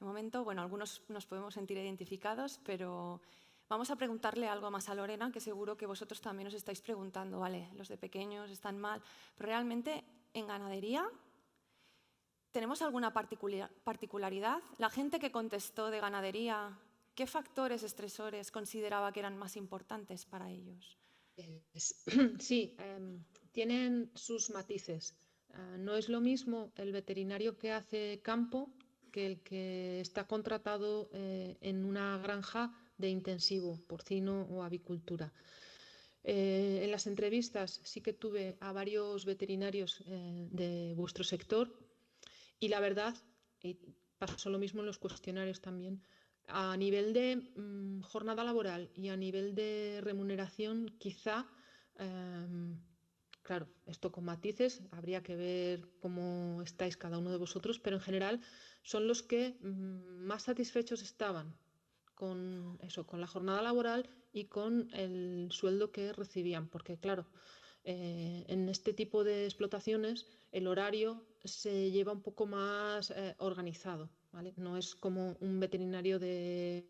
De momento, bueno, algunos nos podemos sentir identificados, pero vamos a preguntarle algo más a Lorena, que seguro que vosotros también os estáis preguntando, vale, los de pequeños están mal, pero realmente en ganadería ¿tenemos alguna particularidad? La gente que contestó de ganadería, ¿qué factores estresores consideraba que eran más importantes para ellos? Sí, tienen sus matices. No es lo mismo el veterinario que hace campo que el que está contratado en una granja de intensivo, porcino o avicultura. En las entrevistas sí que tuve a varios veterinarios de vuestro sector y la verdad, y pasó lo mismo en los cuestionarios también, a nivel de jornada laboral y a nivel de remuneración quizá Claro, esto con matices, habría que ver cómo estáis cada uno de vosotros, pero en general son los que más satisfechos estaban con eso, con la jornada laboral y con el sueldo que recibían, porque claro, en este tipo de explotaciones el horario se lleva un poco más organizado, ¿vale? No es como un veterinario de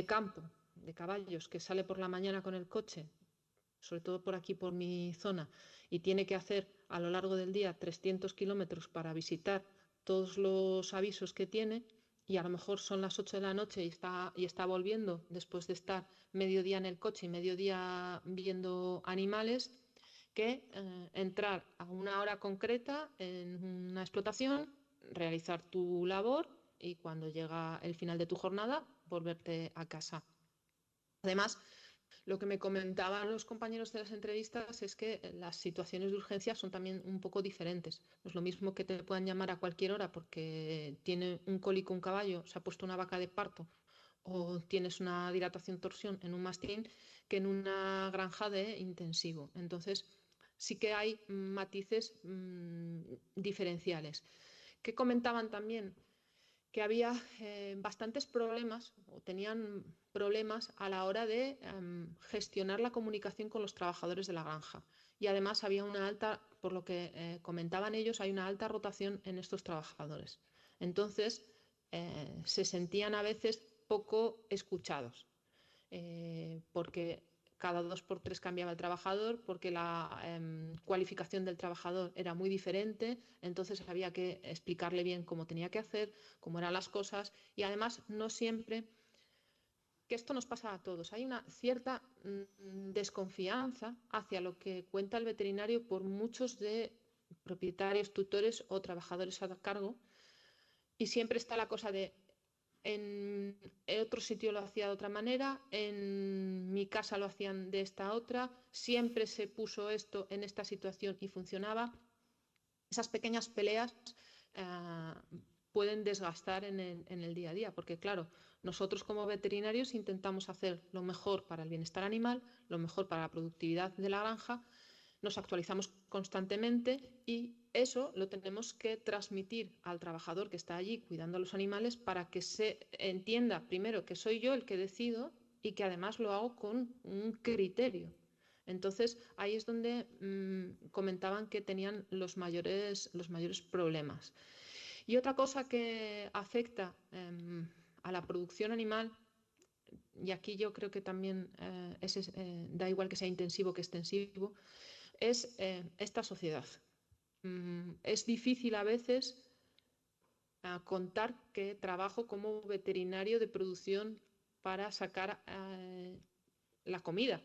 campo, de caballos, que sale por la mañana con el coche, sobre todo por aquí, por mi zona, y tiene que hacer a lo largo del día 300 kilómetros para visitar todos los avisos que tiene, y a lo mejor son las 8 de la noche y está volviendo después de estar mediodía en el coche y mediodía viendo animales, que entrar a una hora concreta en una explotación, realizar tu labor y cuando llega el final de tu jornada, volverte a casa. Además, lo que me comentaban los compañeros de las entrevistas es que las situaciones de urgencia son también un poco diferentes. No es lo mismo que te puedan llamar a cualquier hora porque tiene un cólico un caballo, se ha puesto una vaca de parto o tienes una dilatación torsión en un mastín, que en una granja de intensivo. Entonces, sí que hay matices diferenciales. ¿Qué comentaban también? Que había bastantes problemas o tenían problemas a la hora de gestionar la comunicación con los trabajadores de la granja. Y además había una alta, por lo que comentaban ellos, hay una alta rotación en estos trabajadores. Entonces, se sentían a veces poco escuchados, porque cada 2 por 3 cambiaba el trabajador, porque la cualificación del trabajador era muy diferente, entonces había que explicarle bien cómo tenía que hacer, cómo eran las cosas, y además no siempre, que esto nos pasa a todos, hay una cierta desconfianza hacia lo que cuenta el veterinario por muchos de propietarios, tutores o trabajadores a cargo, y siempre está la cosa de en otro sitio lo hacía de otra manera, en mi casa lo hacían de esta otra, siempre se puso esto en esta situación y funcionaba. Esas pequeñas peleas pueden desgastar en el día a día, porque claro, nosotros como veterinarios intentamos hacer lo mejor para el bienestar animal, lo mejor para la productividad de la granja, nos actualizamos constantemente y eso lo tenemos que transmitir al trabajador que está allí cuidando a los animales para que se entienda primero que soy yo el que decido y que además lo hago con un criterio. Entonces ahí es donde comentaban que tenían los mayores problemas. Y otra cosa que afecta a la producción animal, y aquí yo creo que también da igual que sea intensivo que extensivo, es esta sociedad. Es difícil a veces contar que trabajo como veterinario de producción para sacar la comida,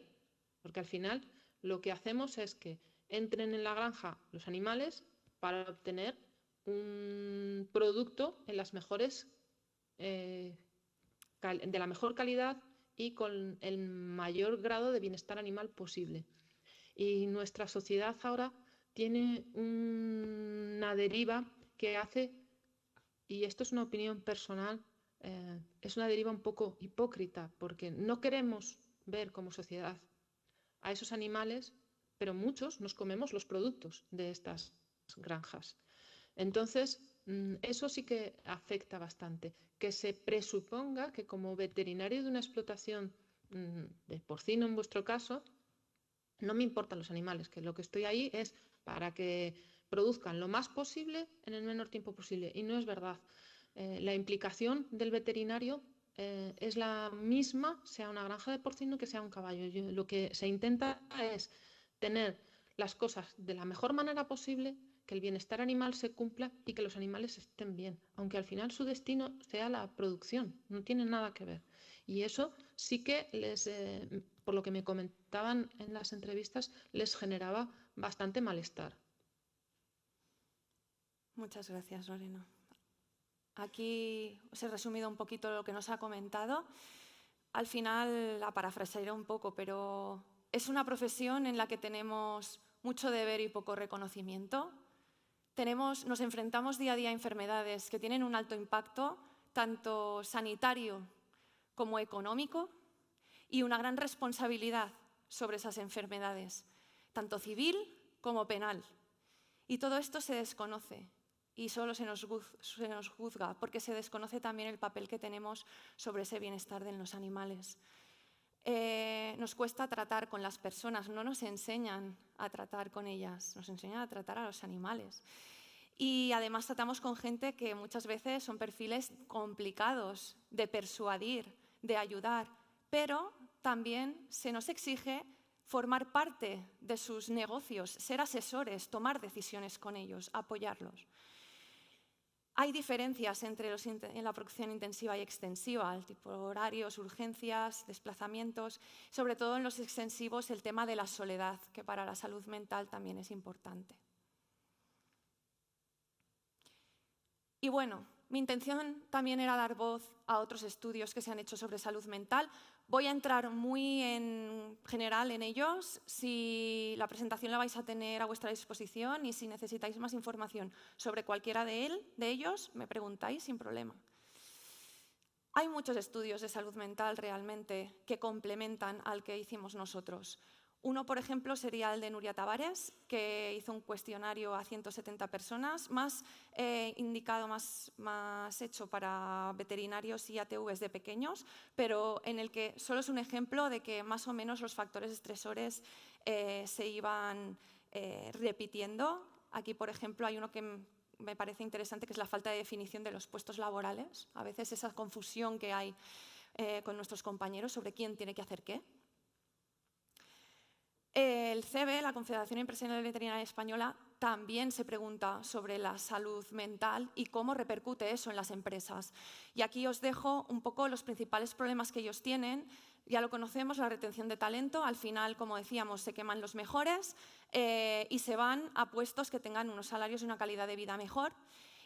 porque al final lo que hacemos es que entren en la granja los animales para obtener un producto en las mejores, de la mejor calidad y con el mayor grado de bienestar animal posible. Y nuestra sociedad ahora tiene una deriva que hace, y esto es una opinión personal, es una deriva un poco hipócrita, porque no queremos ver como sociedad a esos animales, pero muchos nos comemos los productos de estas granjas. Entonces, eso sí que afecta bastante. Que se presuponga que como veterinario de una explotación de porcino, en vuestro caso, no me importan los animales, que lo que estoy ahí es para que produzcan lo más posible en el menor tiempo posible. Y no es verdad. La implicación del veterinario es la misma, sea una granja de porcino que sea un caballo. Lo que se intenta es tener las cosas de la mejor manera posible, que el bienestar animal se cumpla y que los animales estén bien, aunque al final su destino sea la producción, no tiene nada que ver. Y eso sí que por lo que me comentaban en las entrevistas, les generaba bastante malestar. Muchas gracias, Lorena. Aquí os he resumido un poquito lo que nos ha comentado. Al final la parafrasearé un poco, pero es una profesión en la que tenemos mucho deber y poco reconocimiento. Nos enfrentamos día a día a enfermedades que tienen un alto impacto, tanto sanitario como económico, y una gran responsabilidad sobre esas enfermedades. tanto civil como penal. Y todo esto se desconoce y solo se nos juzga, porque se desconoce también el papel que tenemos sobre ese bienestar de los animales. Nos cuesta tratar con las personas, no nos enseñan a tratar con ellas, nos enseñan a tratar a los animales. Y además tratamos con gente que muchas veces son perfiles complicados de persuadir, de ayudar, pero también se nos exige formar parte de sus negocios, ser asesores, tomar decisiones con ellos, apoyarlos. Hay diferencias entre en la producción intensiva y extensiva, el tipo de horarios, urgencias, desplazamientos, sobre todo en los extensivos el tema de la soledad, que para la salud mental también es importante. Y bueno, mi intención también era dar voz a otros estudios que se han hecho sobre salud mental. Voy a entrar muy en general en ellos. Si la presentación la vais a tener a vuestra disposición y si necesitáis más información sobre cualquiera de ellos, me preguntáis sin problema. Hay muchos estudios de salud mental realmente que complementan al que hicimos nosotros. Uno, por ejemplo, sería el de Nuria Tavares, que hizo un cuestionario a 170 personas, más indicado, más hecho para veterinarios y ATVs de pequeños, pero en el que solo es un ejemplo de que más o menos los factores estresores se iban repitiendo. Aquí, por ejemplo, hay uno que me parece interesante, que es la falta de definición de los puestos laborales. A veces esa confusión que hay con nuestros compañeros sobre quién tiene que hacer qué. El CEBE, la Confederación Empresarial Veterinaria Española, también se pregunta sobre la salud mental y cómo repercute eso en las empresas. Y aquí os dejo un poco los principales problemas que ellos tienen. Ya lo conocemos, la retención de talento. Al final, como decíamos, se queman los mejores y se van a puestos que tengan unos salarios y una calidad de vida mejor.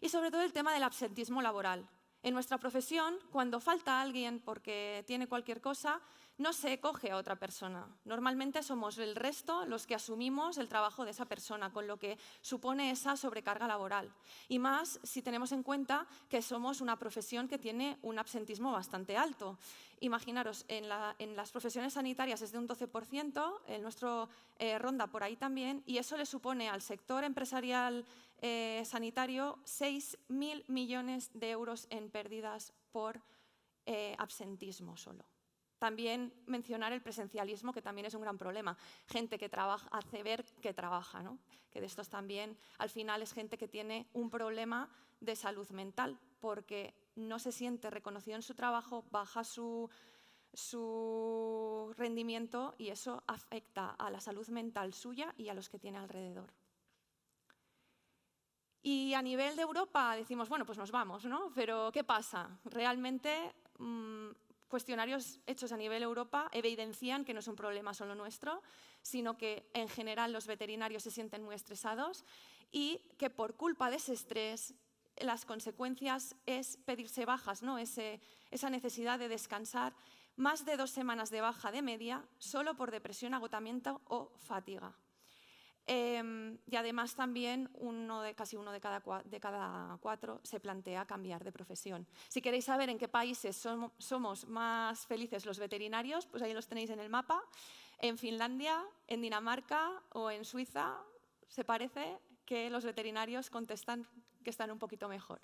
Y sobre todo el tema del absentismo laboral. En nuestra profesión, cuando falta alguien porque tiene cualquier cosa, no se coge a otra persona. Normalmente somos el resto los que asumimos el trabajo de esa persona, con lo que supone esa sobrecarga laboral. Y más si tenemos en cuenta que somos una profesión que tiene un absentismo bastante alto. Imaginaros, en las profesiones sanitarias es de un 12%, el nuestro ronda por ahí también, y eso le supone al sector empresarial sanitario 6.000 millones de euros en pérdidas por absentismo solo. También mencionar el presencialismo, que también es un gran problema. Gente que trabaja, hace ver que trabaja, ¿no? Que de estos también, al final, es gente que tiene un problema de salud mental, porque no se siente reconocido en su trabajo, baja su rendimiento y eso afecta a la salud mental suya y a los que tiene alrededor. Y a nivel de Europa decimos, bueno, pues nos vamos, ¿no? Pero ¿qué pasa? Realmente cuestionarios hechos a nivel Europa evidencian que no es un problema solo nuestro, sino que en general los veterinarios se sienten muy estresados y que por culpa de ese estrés las consecuencias es pedirse bajas, ¿no? Esa necesidad de descansar, más de 2 semanas de baja de media solo por depresión, agotamiento o fatiga. Y además también casi uno de cada 4 se plantea cambiar de profesión. Si queréis saber en qué países somos más felices los veterinarios, pues ahí los tenéis en el mapa. En Finlandia, en Dinamarca o en Suiza se parece que los veterinarios contestan que están un poquito mejor.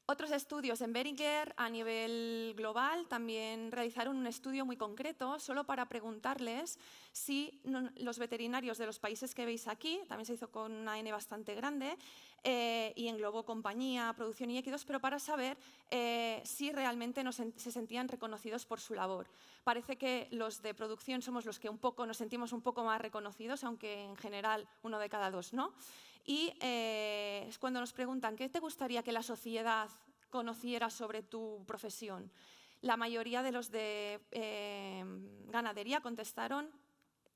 Otros estudios en Beringer a nivel global también realizaron un estudio muy concreto solo para preguntarles si los veterinarios de los países que veis aquí, también se hizo con una N bastante grande y englobó compañía, producción y equidos, pero para saber si realmente se sentían reconocidos por su labor. Parece que los de producción somos los que nos sentimos un poco más reconocidos, aunque en general 1 de cada 2 no. Y es cuando nos preguntan ¿qué te gustaría que la sociedad conociera sobre tu profesión? La mayoría de los de ganadería contestaron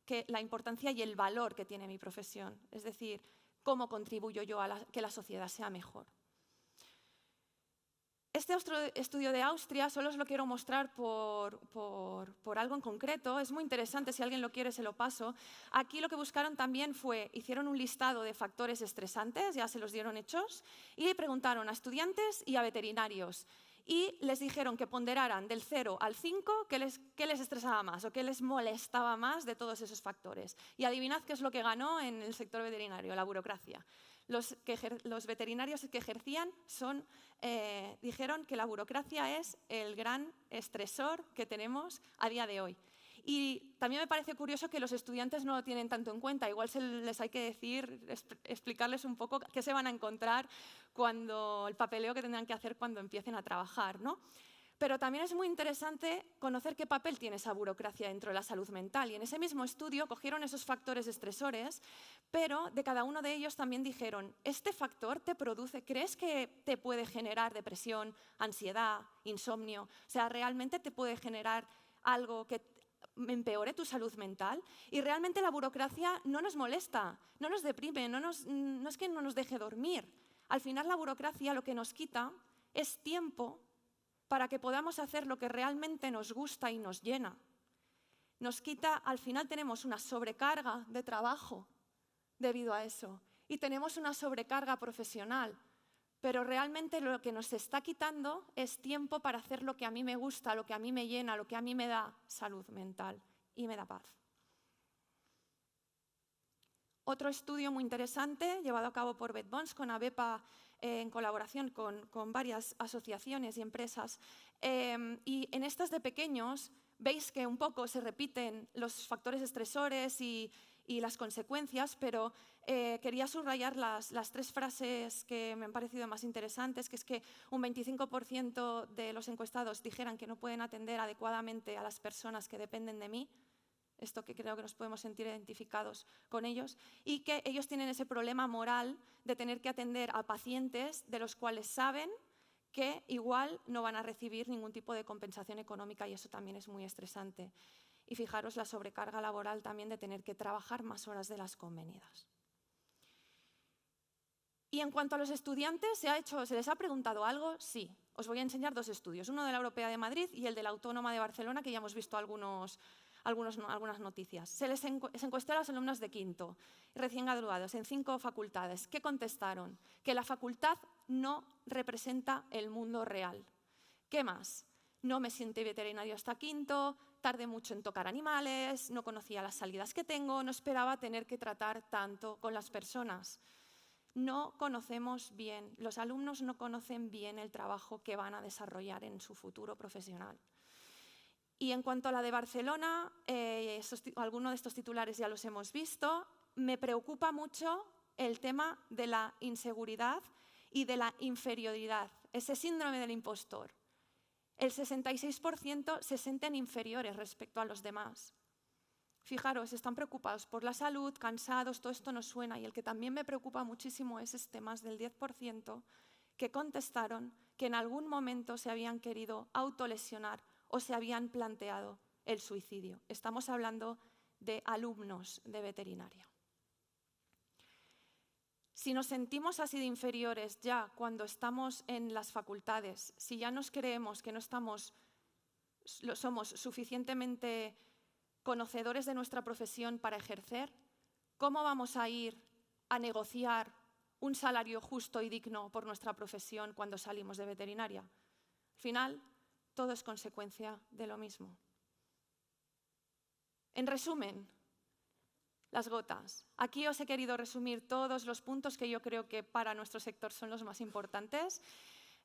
que la importancia y el valor que tiene mi profesión, es decir, cómo contribuyo yo a que la sociedad sea mejor. Este otro estudio de Austria solo os lo quiero mostrar por algo en concreto. Es muy interesante, si alguien lo quiere se lo paso. Aquí lo que buscaron también hicieron un listado de factores estresantes, ya se los dieron hechos, y le preguntaron a estudiantes y a veterinarios. y les dijeron que ponderaran del 0 al 5 qué les estresaba más o qué les molestaba más de todos esos factores. Y adivinad qué es lo que ganó en el sector veterinario, la burocracia. Los veterinarios que ejercían dijeron que la burocracia es el gran estresor que tenemos a día de hoy. Y también me parece curioso que los estudiantes no lo tienen tanto en cuenta. Igual les hay que decir, explicarles un poco qué se van a encontrar el papeleo que tendrán que hacer cuando empiecen a trabajar, ¿no? Pero también es muy interesante conocer qué papel tiene esa burocracia dentro de la salud mental. Y en ese mismo estudio cogieron esos factores estresores, pero de cada uno de ellos también dijeron, ¿este factor te produce, crees que te puede generar depresión, ansiedad, insomnio? O sea, ¿realmente te puede generar algo que empeore tu salud mental? Y realmente la burocracia no nos molesta, no nos deprime, no es que no nos deje dormir. Al final la burocracia lo que nos quita es tiempo para que podamos hacer lo que realmente nos gusta y nos llena. Al final tenemos una sobrecarga de trabajo debido a eso y tenemos una sobrecarga profesional, pero realmente lo que nos está quitando es tiempo para hacer lo que a mí me gusta, lo que a mí me llena, lo que a mí me da salud mental y me da paz. Otro estudio muy interesante, llevado a cabo por VetBonds con ABEPA en colaboración con varias asociaciones y empresas. Y en estas de pequeños veis que un poco se repiten los factores estresores y las consecuencias, pero quería subrayar las 3 frases que me han parecido más interesantes, que es que un 25% de los encuestados dijeran que no pueden atender adecuadamente a las personas que dependen de mí, esto que creo que nos podemos sentir identificados con ellos, y que ellos tienen ese problema moral de tener que atender a pacientes de los cuales saben que igual no van a recibir ningún tipo de compensación económica, y eso también es muy estresante. Y fijaros la sobrecarga laboral también de tener que trabajar más horas de las convenidas. Y en cuanto a los estudiantes, ¿se les ha preguntado algo? Sí. Os voy a enseñar 2 estudios, uno de la Europea de Madrid y el de la Autónoma de Barcelona, que ya hemos visto algunas noticias. Se encuestó a los alumnos de quinto, recién graduados, en 5 facultades. ¿Qué contestaron? Que la facultad no representa el mundo real. ¿Qué más? No me siento veterinario hasta quinto, tardé mucho en tocar animales, no conocía las salidas que tengo, no esperaba tener que tratar tanto con las personas. No conocemos bien, los alumnos no conocen bien el trabajo que van a desarrollar en su futuro profesional. Y en cuanto a la de Barcelona, algunos de estos titulares ya los hemos visto, me preocupa mucho el tema de la inseguridad y de la inferioridad, ese síndrome del impostor. El 66% se sienten inferiores respecto a los demás. Fijaros, están preocupados por la salud, cansados, todo esto nos suena. Y el que también me preocupa muchísimo es más del 10% que contestaron que en algún momento se habían querido autolesionar o se habían planteado el suicidio. Estamos hablando de alumnos de veterinaria. Si nos sentimos así de inferiores ya cuando estamos en las facultades, si ya nos creemos que no somos suficientemente conocedores de nuestra profesión para ejercer, ¿cómo vamos a ir a negociar un salario justo y digno por nuestra profesión cuando salimos de veterinaria? Al final, todo es consecuencia de lo mismo. En resumen, las gotas. Aquí os he querido resumir todos los puntos que yo creo que para nuestro sector son los más importantes.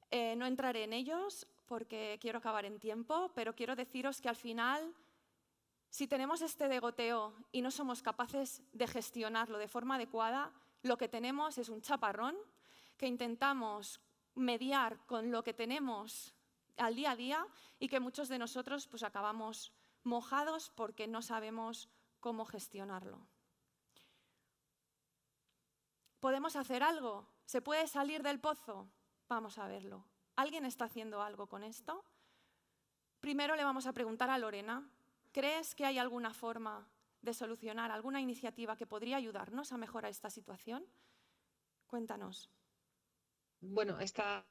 No entraré en ellos porque quiero acabar en tiempo, pero quiero deciros que al final, si tenemos este degoteo y no somos capaces de gestionarlo de forma adecuada, lo que tenemos es un chaparrón que intentamos mediar con lo que tenemos al día a día y que muchos de nosotros pues acabamos mojados porque no sabemos cómo gestionarlo. ¿Podemos hacer algo? ¿Se puede salir del pozo? Vamos a verlo. ¿Alguien está haciendo algo con esto? Primero le vamos a preguntar a Lorena, ¿crees que hay alguna forma de solucionar, alguna iniciativa que podría ayudarnos a mejorar esta situación? Cuéntanos. Bueno, esta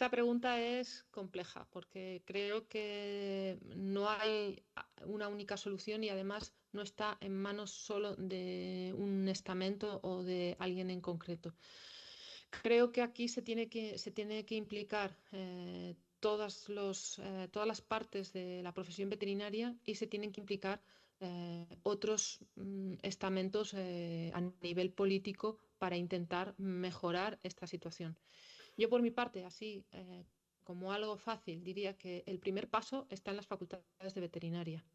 pregunta es compleja porque creo que no hay una única solución y además no está en manos solo de un estamento o de alguien en concreto. Creo que aquí se tiene que implicar todas las partes de la profesión veterinaria y se tienen que implicar otros estamentos a nivel político para intentar mejorar esta situación. Yo, por mi parte, así como algo fácil, diría que el primer paso está en las facultades de veterinaria.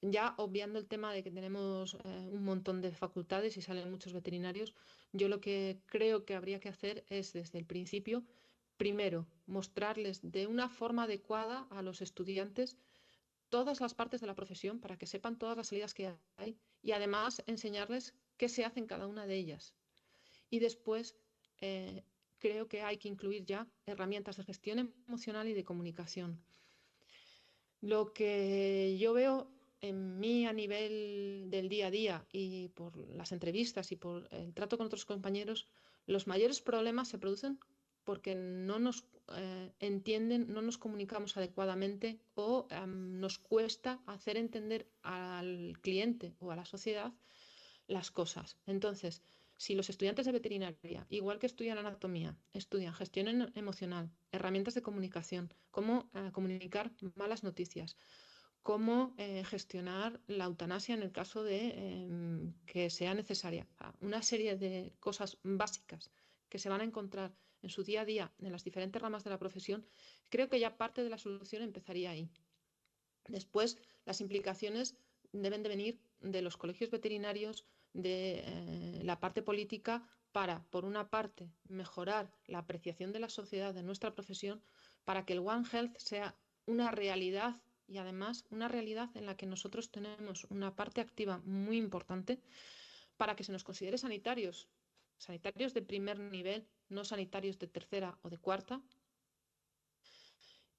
Ya obviando el tema de que tenemos un montón de facultades y salen muchos veterinarios, yo lo que creo que habría que hacer es desde el principio, primero, mostrarles de una forma adecuada a los estudiantes todas las partes de la profesión para que sepan todas las salidas que hay y además enseñarles qué se hace en cada una de ellas. Y después eh, creo que hay que incluir ya herramientas de gestión emocional y de comunicación. Lo que yo veo en mí a nivel del día a día y por las entrevistas y por el trato con otros compañeros, los mayores problemas se producen porque no nos entienden, no nos comunicamos adecuadamente o nos cuesta hacer entender al cliente o a la sociedad las cosas. Entonces, si los estudiantes de veterinaria, igual que estudian anatomía, estudian gestión emocional, herramientas de comunicación, cómo comunicar malas noticias, cómo gestionar la eutanasia en el caso de que sea necesaria, una serie de cosas básicas que se van a encontrar en su día a día en las diferentes ramas de la profesión, creo que ya parte de la solución empezaría ahí. Después, las implicaciones deben de venir de los colegios veterinarios, de la parte política, para, por una parte, mejorar la apreciación de la sociedad de nuestra profesión, para que el One Health sea una realidad y además una realidad en la que nosotros tenemos una parte activa muy importante para que se nos considere sanitarios, sanitarios de primer nivel, no sanitarios de tercera o de cuarta,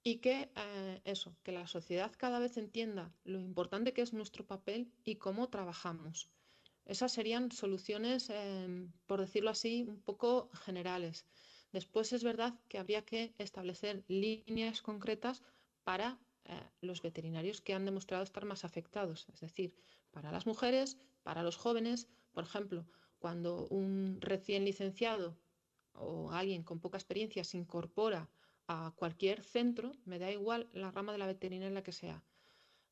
y que que la sociedad cada vez entienda lo importante que es nuestro papel y cómo trabajamos. Esas serían soluciones, por decirlo así, un poco generales. Después es verdad que habría que establecer líneas concretas para los veterinarios que han demostrado estar más afectados, es decir, para las mujeres, para los jóvenes. Por ejemplo, cuando un recién licenciado o alguien con poca experiencia se incorpora a cualquier centro, me da igual la rama de la veterinaria en la que sea.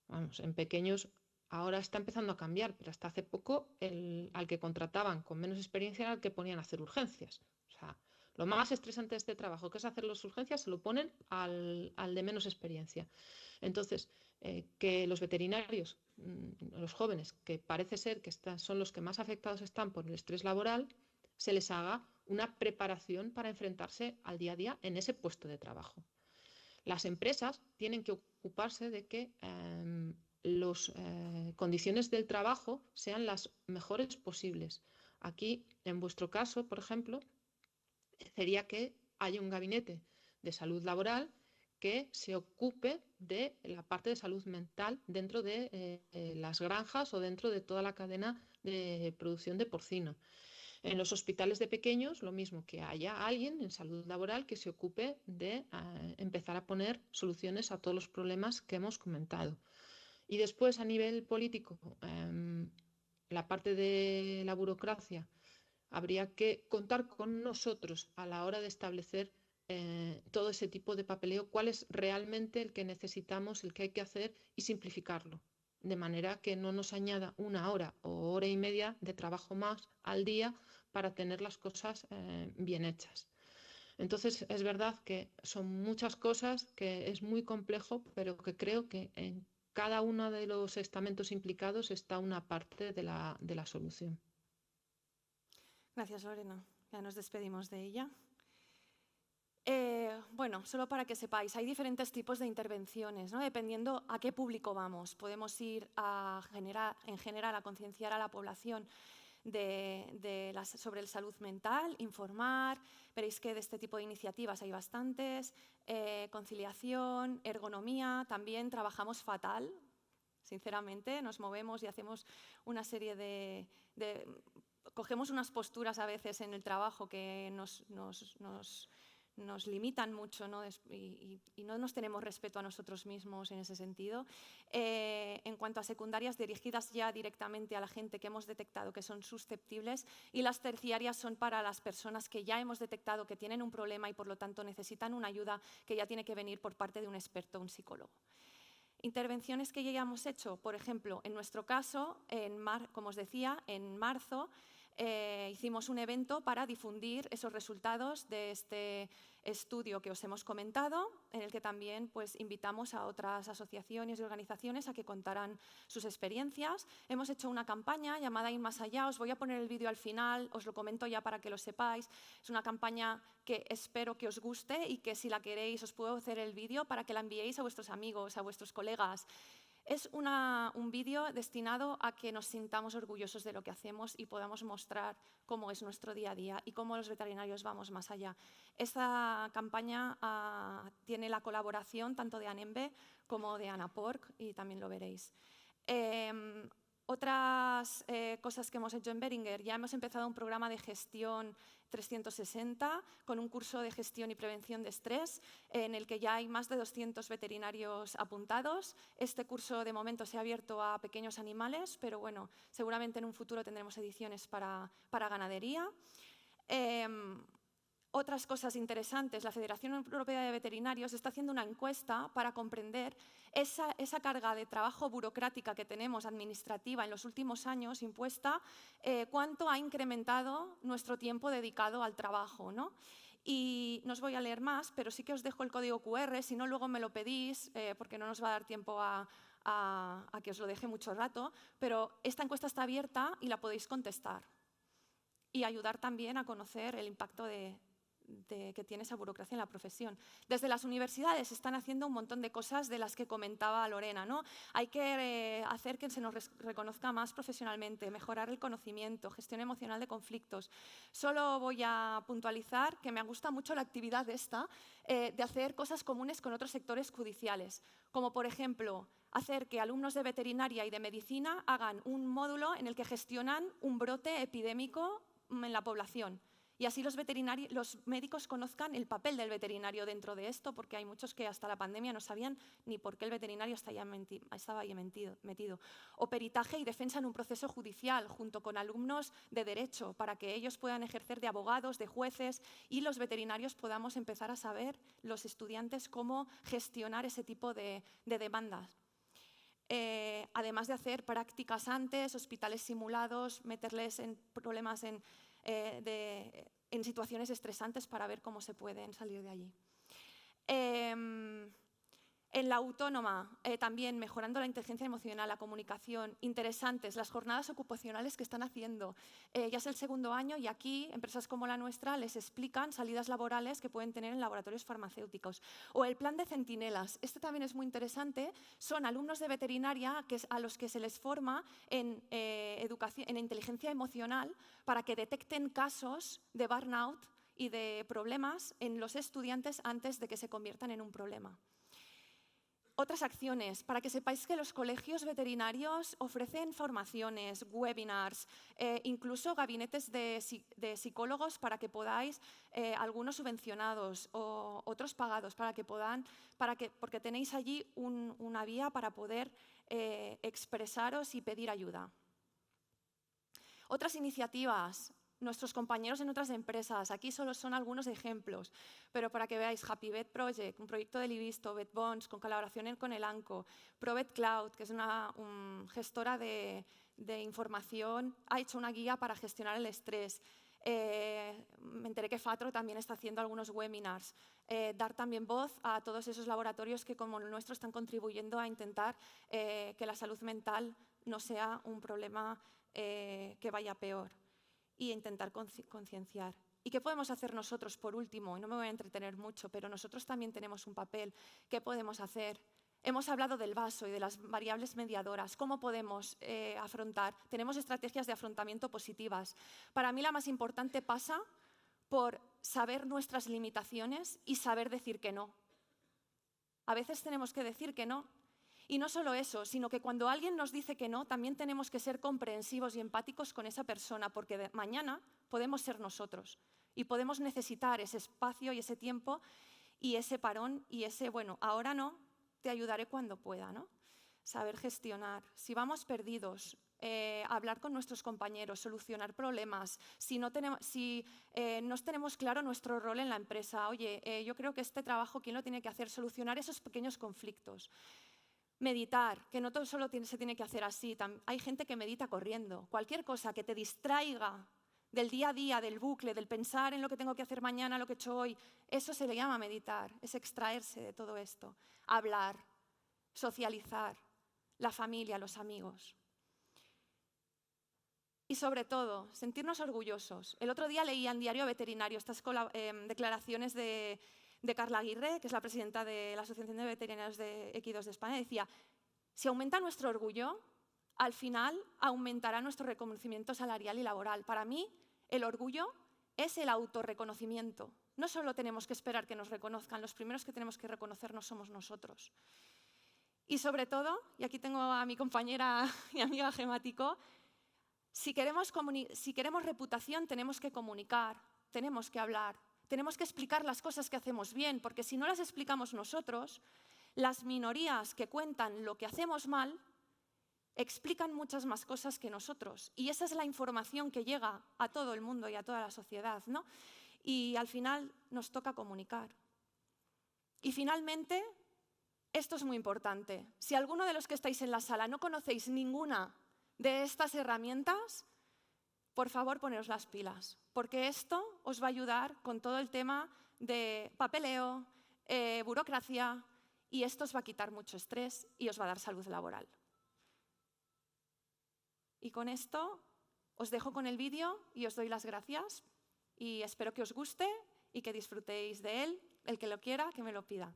Vamos, en pequeños ahora está empezando a cambiar, pero hasta hace poco al que contrataban con menos experiencia era el que ponían a hacer urgencias. O sea, lo más estresante de este trabajo, que es hacer las urgencias, se lo ponen al de menos experiencia. Entonces, que los veterinarios, los jóvenes, que parece ser que son los que más afectados están por el estrés laboral, se les haga una preparación para enfrentarse al día a día en ese puesto de trabajo. Las empresas tienen que ocuparse de que las condiciones del trabajo sean las mejores posibles. Aquí, en vuestro caso, por ejemplo, sería que haya un gabinete de salud laboral que se ocupe de la parte de salud mental dentro de las granjas o dentro de toda la cadena de producción de porcino. En los hospitales de pequeños, lo mismo, que haya alguien en salud laboral que se ocupe de empezar a poner soluciones a todos los problemas que hemos comentado. Y después, a nivel político, la parte de la burocracia, habría que contar con nosotros a la hora de establecer todo ese tipo de papeleo, cuál es realmente el que necesitamos, el que hay que hacer y simplificarlo, de manera que no nos añada una hora o hora y media de trabajo más al día para tener las cosas bien hechas. Entonces, es verdad que son muchas cosas, que es muy complejo, pero que creo que en cada uno de los estamentos implicados está una parte de la solución. Gracias, Lorena. Ya nos despedimos de ella. Bueno, solo para que sepáis, hay diferentes tipos de intervenciones, ¿no? Dependiendo a qué público vamos. Podemos ir en general a concienciar a la población sobre la salud mental, informar. Veréis que de este tipo de iniciativas hay bastantes. Conciliación, ergonomía, también trabajamos fatal. Sinceramente, nos movemos y hacemos una serie cogemos unas posturas a veces en el trabajo que nos nos limitan mucho, ¿no? y no nos tenemos respeto a nosotros mismos en ese sentido. En cuanto a secundarias, dirigidas ya directamente a la gente que hemos detectado que son susceptibles, y las terciarias son para las personas que ya hemos detectado que tienen un problema y por lo tanto necesitan una ayuda que ya tiene que venir por parte de un experto, un psicólogo. Intervenciones que ya hemos hecho, por ejemplo, en nuestro caso, como os decía, en marzo, hicimos un evento para difundir esos resultados de este estudio que os hemos comentado, en el que también pues, invitamos a otras asociaciones y organizaciones a que contaran sus experiencias. Hemos hecho una campaña llamada Ir Más Allá, os voy a poner el vídeo al final, os lo comento ya para que lo sepáis. Es una campaña que espero que os guste y que si la queréis os puedo hacer el vídeo para que la enviéis a vuestros amigos, a vuestros colegas. Es un vídeo destinado a que nos sintamos orgullosos de lo que hacemos y podamos mostrar cómo es nuestro día a día y cómo los veterinarios vamos más allá. Esta campaña tiene la colaboración tanto de ANEMBE como de ANAPORC y también lo veréis. Otras cosas que hemos hecho en Beringer, ya hemos empezado un programa de gestión 360 con un curso de gestión y prevención de estrés en el que ya hay más de 200 veterinarios apuntados. Este curso de momento se ha abierto a pequeños animales, pero bueno, seguramente en un futuro tendremos ediciones para ganadería. Otras cosas interesantes, la Federación Europea de Veterinarios está haciendo una encuesta para comprender esa carga de trabajo burocrática que tenemos, administrativa, en los últimos años impuesta, cuánto ha incrementado nuestro tiempo dedicado al trabajo, ¿no? Y no os voy a leer más, pero sí que os dejo el código QR, si no luego me lo pedís, porque no nos va a dar tiempo a que os lo deje mucho rato, pero esta encuesta está abierta y la podéis contestar y ayudar también a conocer el impacto que tiene esa burocracia en la profesión. Desde las universidades se están haciendo un montón de cosas de las que comentaba Lorena, ¿no? Hay que hacer que se nos reconozca más profesionalmente, mejorar el conocimiento, gestión emocional de conflictos. Solo voy a puntualizar que me gusta mucho la actividad esta de hacer cosas comunes con otros sectores judiciales, como por ejemplo hacer que alumnos de veterinaria y de medicina hagan un módulo en el que gestionan un brote epidémico en la población. Y así los médicos conozcan el papel del veterinario dentro de esto, porque hay muchos que hasta la pandemia no sabían ni por qué el veterinario estaba ahí metido. O peritaje y defensa en un proceso judicial, junto con alumnos de derecho, para que ellos puedan ejercer de abogados, de jueces, y los veterinarios podamos empezar a saber, los estudiantes, cómo gestionar ese tipo de demandas. Además de hacer prácticas antes, hospitales simulados, meterles en problemas en situaciones estresantes para ver cómo se pueden salir de allí. En la autónoma, también mejorando la inteligencia emocional, la comunicación, interesantes las jornadas ocupacionales que están haciendo. Ya es el segundo año y aquí empresas como la nuestra les explican salidas laborales que pueden tener en laboratorios farmacéuticos. O el plan de centinelas, este también es muy interesante, son alumnos de veterinaria a los que se les forma en inteligencia emocional para que detecten casos de burnout y de problemas en los estudiantes antes de que se conviertan en un problema. Otras acciones, para que sepáis que los colegios veterinarios ofrecen formaciones, webinars, incluso gabinetes de psicólogos para que podáis, algunos subvencionados o otros pagados, porque tenéis allí una vía para poder expresaros y pedir ayuda. Otras iniciativas. Nuestros compañeros en otras empresas, aquí solo son algunos ejemplos, pero para que veáis, Happy Vet Project, un proyecto de Livisto, VetBonds, con colaboración con el ANCO, ProVet Cloud, que es una gestora de información, ha hecho una guía para gestionar el estrés. Me enteré que FATRO también está haciendo algunos webinars. Dar también voz a todos esos laboratorios que, como el nuestro, están contribuyendo a intentar que la salud mental no sea un problema que vaya peor. Y intentar concienciar. ¿Y qué podemos hacer nosotros, por último? Y no me voy a entretener mucho, pero nosotros también tenemos un papel. ¿Qué podemos hacer? Hemos hablado del vaso y de las variables mediadoras. ¿Cómo podemos afrontar? Tenemos estrategias de afrontamiento positivas. Para mí la más importante pasa por saber nuestras limitaciones y saber decir que no. A veces tenemos que decir que no. Y no solo eso, sino que cuando alguien nos dice que no, también tenemos que ser comprensivos y empáticos con esa persona, porque mañana podemos ser nosotros. y podemos necesitar ese espacio y ese tiempo y ese parón y ese, bueno, ahora no, te ayudaré cuando pueda, ¿no? Saber gestionar. Si vamos perdidos, hablar con nuestros compañeros, solucionar problemas. Si no tenemos claro nuestro rol en la empresa, oye, yo creo que este trabajo, ¿quién lo tiene que hacer? Solucionar esos pequeños conflictos. Meditar, que no todo solo se tiene que hacer así. Hay gente que medita corriendo. Cualquier cosa que te distraiga del día a día, del bucle, del pensar en lo que tengo que hacer mañana, lo que he hecho hoy, eso se le llama meditar, es extraerse de todo esto. Hablar, socializar, la familia, los amigos. Y sobre todo, sentirnos orgullosos. El otro día leía en Diario Veterinario estas declaraciones de Carla Aguirre, que es la presidenta de la Asociación de Veterinarios de Equidos de España, decía, si aumenta nuestro orgullo, al final aumentará nuestro reconocimiento salarial y laboral. Para mí, el orgullo es el autorreconocimiento. No solo tenemos que esperar que nos reconozcan, los primeros que tenemos que reconocernos somos nosotros. Y sobre todo, y aquí tengo a mi compañera y amiga Gemma Ticó, si queremos reputación tenemos que comunicar, tenemos que hablar, tenemos que explicar las cosas que hacemos bien, porque si no las explicamos nosotros, las minorías que cuentan lo que hacemos mal explican muchas más cosas que nosotros. Y esa es la información que llega a todo el mundo y a toda la sociedad, ¿no? Y al final nos toca comunicar. Y finalmente, esto es muy importante. Si alguno de los que estáis en la sala no conocéis ninguna de estas herramientas, por favor, poneros las pilas, porque esto os va a ayudar con todo el tema de papeleo, burocracia, y esto os va a quitar mucho estrés y os va a dar salud laboral. Y con esto os dejo con el vídeo y os doy las gracias y espero que os guste y que disfrutéis de él. El que lo quiera, que me lo pida.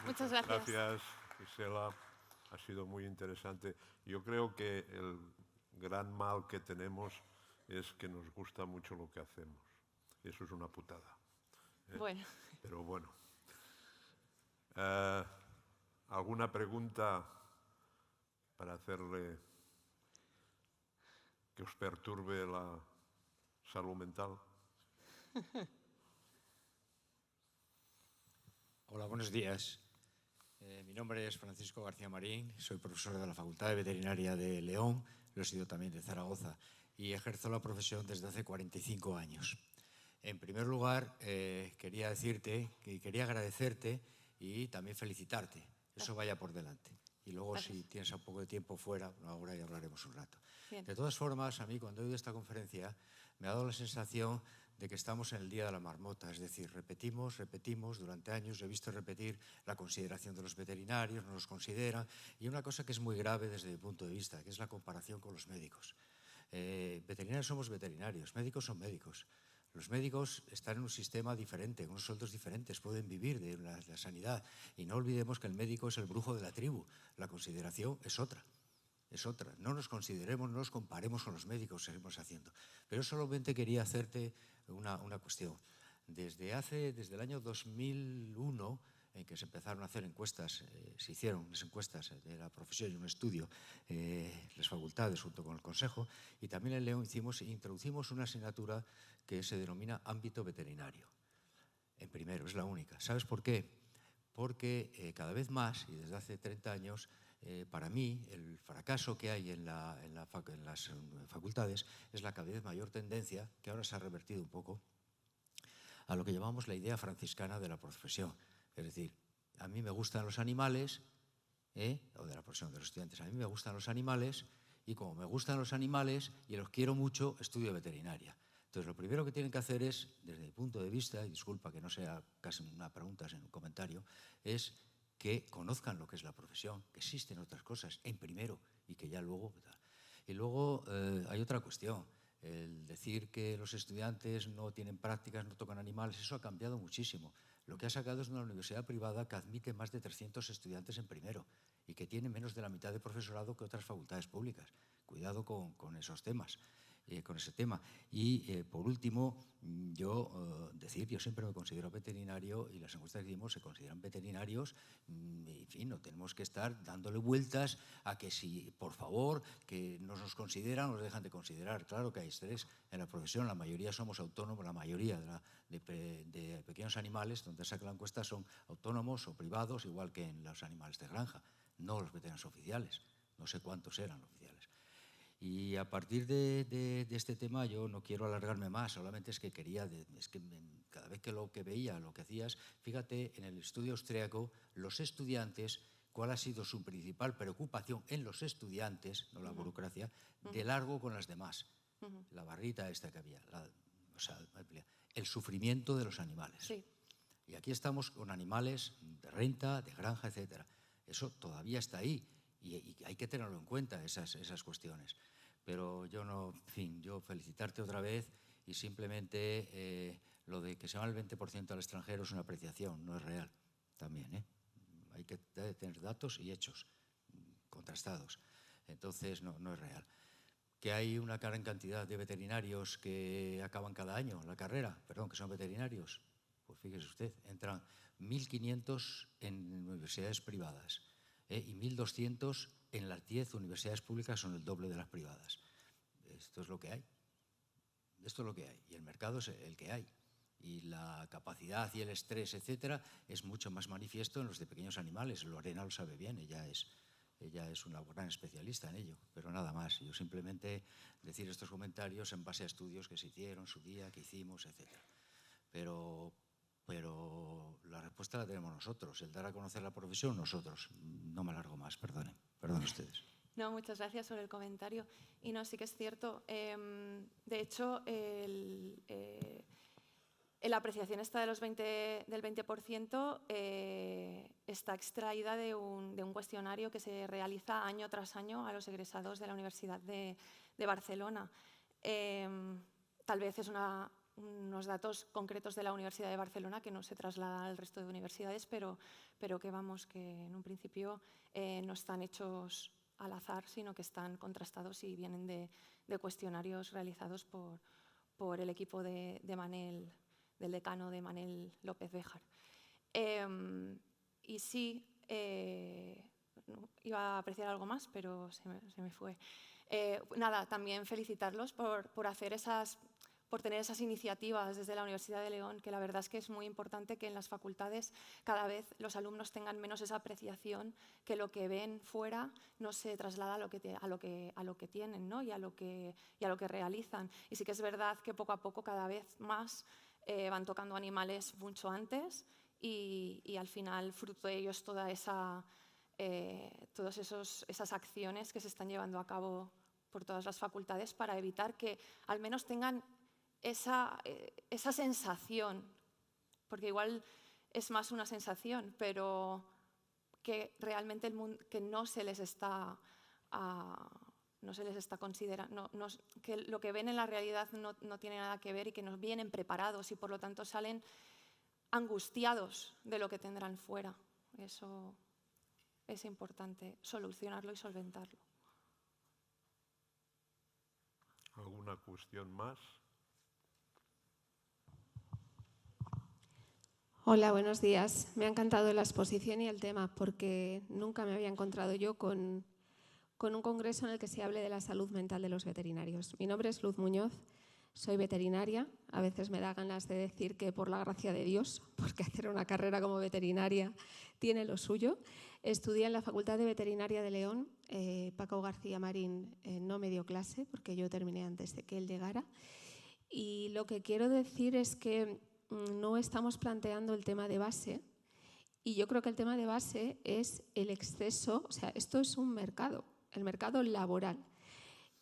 Muchas gracias. Gracias, Gisela. Ha sido muy interesante. Yo creo que el gran mal que tenemos es que nos gusta mucho lo que hacemos. Eso es una putada. Bueno. Pero bueno. ¿Alguna pregunta para hacerle que os perturbe la salud mental? Hola, buenos días. Mi nombre es Francisco García Marín, soy profesor de la Facultad de Veterinaria de León, lo he sido también de Zaragoza y ejerzo la profesión desde hace 45 años. En primer lugar, quería decirte que quería agradecerte y también felicitarte. Eso vaya por delante. Y luego, gracias, si tienes un poco de tiempo fuera, ahora ya hablaremos un rato. Bien. De todas formas, a mí cuando he oído esta conferencia me ha dado la sensación de que estamos en el Día de la Marmota, es decir, repetimos, durante años he visto repetir la consideración de los veterinarios, no los consideran, y una cosa que es muy grave desde mi punto de vista, que es la comparación con los médicos. Veterinarios somos veterinarios, médicos son médicos. Los médicos están en un sistema diferente, con unos sueldos diferentes, pueden vivir de la sanidad, y no olvidemos que el médico es el brujo de la tribu, la consideración es otra. Es otra. No nos consideremos, no nos comparemos con los médicos, seguimos haciendo. Pero solamente quería hacerte una cuestión. Desde el año 2001 en que se empezaron a hacer encuestas, se hicieron unas encuestas de la profesión y un estudio, las facultades junto con el Consejo, y también en León introducimos una asignatura que se denomina ámbito veterinario. En primero, es la única. ¿Sabes por qué? Porque cada vez más, y desde hace 30 años, para mí, el fracaso que hay en las facultades es la cada vez mayor tendencia, que ahora se ha revertido un poco, a lo que llamamos la idea franciscana de la profesión. Es decir, a mí me gustan los animales, o de la profesión de los estudiantes, a mí me gustan los animales, y como me gustan los animales y los quiero mucho, estudio veterinaria. Entonces, lo primero que tienen que hacer es, desde mi punto de vista, y disculpa que no sea casi una pregunta, sino un comentario, es que conozcan lo que es la profesión, que existen otras cosas en primero y que ya luego... Y luego hay otra cuestión, el decir que los estudiantes no tienen prácticas, no tocan animales, eso ha cambiado muchísimo. Lo que ha sacado es una universidad privada que admite más de 300 estudiantes en primero y que tiene menos de la mitad de profesorado que otras facultades públicas. Cuidado con esos temas. Con ese tema. Y por último, yo siempre me considero veterinario y las encuestas que dimos se consideran veterinarios. En fin, no tenemos que estar dándole vueltas a que si, por favor, que no nos consideran, nos dejan de considerar. Claro que hay estrés en la profesión, la mayoría somos autónomos, la mayoría de pequeños animales, donde saca la encuesta, son autónomos o privados, igual que en los animales de granja, no los veterinarios oficiales. No sé cuántos eran oficiales. Y a partir de este tema yo no quiero alargarme más, solamente es que quería, cada vez que veía lo que hacías, fíjate en el estudio austríaco, los estudiantes, cuál ha sido su principal preocupación en los estudiantes, no la burocracia, de largo con las demás. La barrita esta que había, el sufrimiento de los animales. Sí. Y aquí estamos con animales de renta, de granja, etc. Eso todavía está ahí. Y hay que tenerlo en cuenta, esas cuestiones. Pero yo yo felicitarte otra vez y simplemente lo de que se van el 20% al extranjero es una apreciación, no es real también. Hay que tener datos y hechos contrastados. Entonces, no es real. Que hay una gran cantidad de veterinarios que acaban cada año la carrera, que son veterinarios. Pues fíjese usted, entran 1.500 en universidades privadas. Y 1.200 en las 10 universidades públicas, son el doble de las privadas. Esto es lo que hay. Esto es lo que hay. Y el mercado es el que hay. Y la capacidad y el estrés, etcétera, es mucho más manifiesto en los de pequeños animales. Lorena lo sabe bien, ella es una gran especialista en ello. Pero nada más. Yo simplemente decir estos comentarios en base a estudios que se hicieron, su día, que hicimos, etcétera. Pero la respuesta la tenemos nosotros, el dar a conocer la profesión nosotros. No me alargo más, perdonen ustedes. No, muchas gracias por el comentario. Y no, sí que es cierto. De hecho, la apreciación esta del 20% está extraída de un cuestionario que se realiza año tras año a los egresados de la Universidad de Barcelona. Tal vez es unos datos concretos de la Universidad de Barcelona que no se trasladan al resto de universidades, pero que en un principio no están hechos al azar, sino que están contrastados y vienen de cuestionarios realizados por el equipo del decano de Manel López Béjar. Y sí, iba a apreciar algo más, pero se me fue. Nada, también felicitarlos por tener esas iniciativas desde la Universidad de León, que la verdad es que es muy importante que en las facultades cada vez los alumnos tengan menos esa apreciación, que lo que ven fuera no se traslada a lo que tienen, ¿no? y a lo que realizan. Y sí que es verdad que poco a poco cada vez más van tocando animales mucho antes y al final fruto de ellos todas esas acciones que se están llevando a cabo por todas las facultades para evitar que al menos tengan esa sensación, porque igual es más una sensación, pero que realmente que no se les está considerando, que lo que ven en la realidad no tiene nada que ver y que no vienen preparados y por lo tanto salen angustiados de lo que tendrán fuera. Eso es importante, solucionarlo y solventarlo. ¿Alguna cuestión más? Hola, buenos días. Me ha encantado la exposición y el tema porque nunca me había encontrado yo con un congreso en el que se hable de la salud mental de los veterinarios. Mi nombre es Luz Muñoz, soy veterinaria. A veces me da ganas de decir que por la gracia de Dios, porque hacer una carrera como veterinaria tiene lo suyo. Estudié en la Facultad de Veterinaria de León. Paco García Marín no me dio clase porque yo terminé antes de que él llegara. Y lo que quiero decir es que no estamos planteando el tema de base, y yo creo que el tema de base es el exceso, o sea, esto es un mercado, el mercado laboral,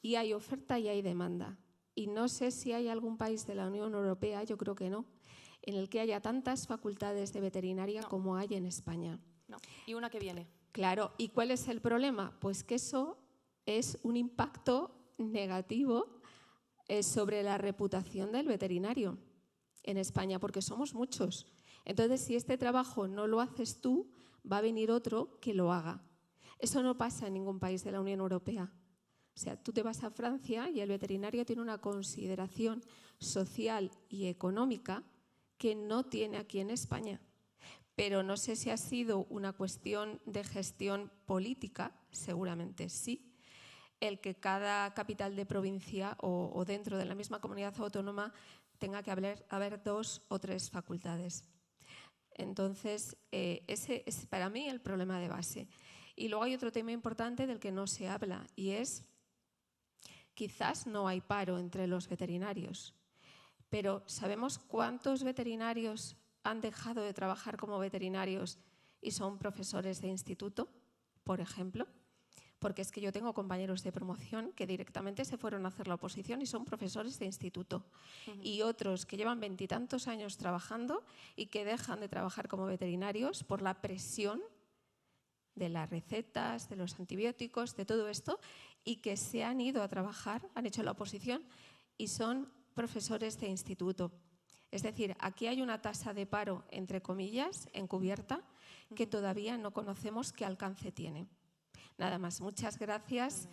y hay oferta y hay demanda. Y no sé si hay algún país de la Unión Europea, yo creo que no, en el que haya tantas facultades de veterinaria como hay en España. No. Y una que viene. Claro, ¿y cuál es el problema? Pues que eso es un impacto negativo sobre la reputación del veterinario en España, porque somos muchos. Entonces, si este trabajo no lo haces tú, va a venir otro que lo haga. Eso no pasa en ningún país de la Unión Europea. O sea, tú te vas a Francia y el veterinario tiene una consideración social y económica que no tiene aquí en España. Pero no sé si ha sido una cuestión de gestión política, seguramente sí, el que cada capital de provincia o dentro de la misma comunidad autónoma tenga que haber 2 o 3 facultades. Entonces, ese es para mí el problema de base. Y luego hay otro tema importante del que no se habla, y es, quizás no hay paro entre los veterinarios, pero ¿sabemos cuántos veterinarios han dejado de trabajar como veterinarios y son profesores de instituto, por ejemplo? Porque es que yo tengo compañeros de promoción que directamente se fueron a hacer la oposición y son profesores de instituto. Y otros que llevan 20 y tantos años trabajando y que dejan de trabajar como veterinarios por la presión de las recetas, de los antibióticos, de todo esto, y que se han ido a trabajar, han hecho la oposición y son profesores de instituto. Es decir, aquí hay una tasa de paro, entre comillas, encubierta, que todavía no conocemos qué alcance tiene. Nada más, muchas gracias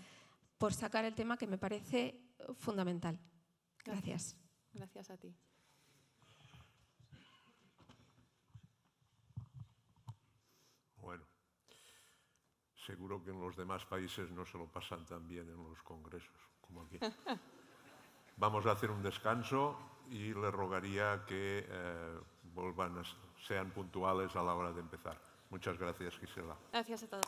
por sacar el tema que me parece fundamental. Gracias. Gracias a ti. Bueno, seguro que en los demás países no se lo pasan tan bien en los congresos como aquí. Vamos a hacer un descanso y le rogaría que sean puntuales a la hora de empezar. Muchas gracias, Gisela. Gracias a todos.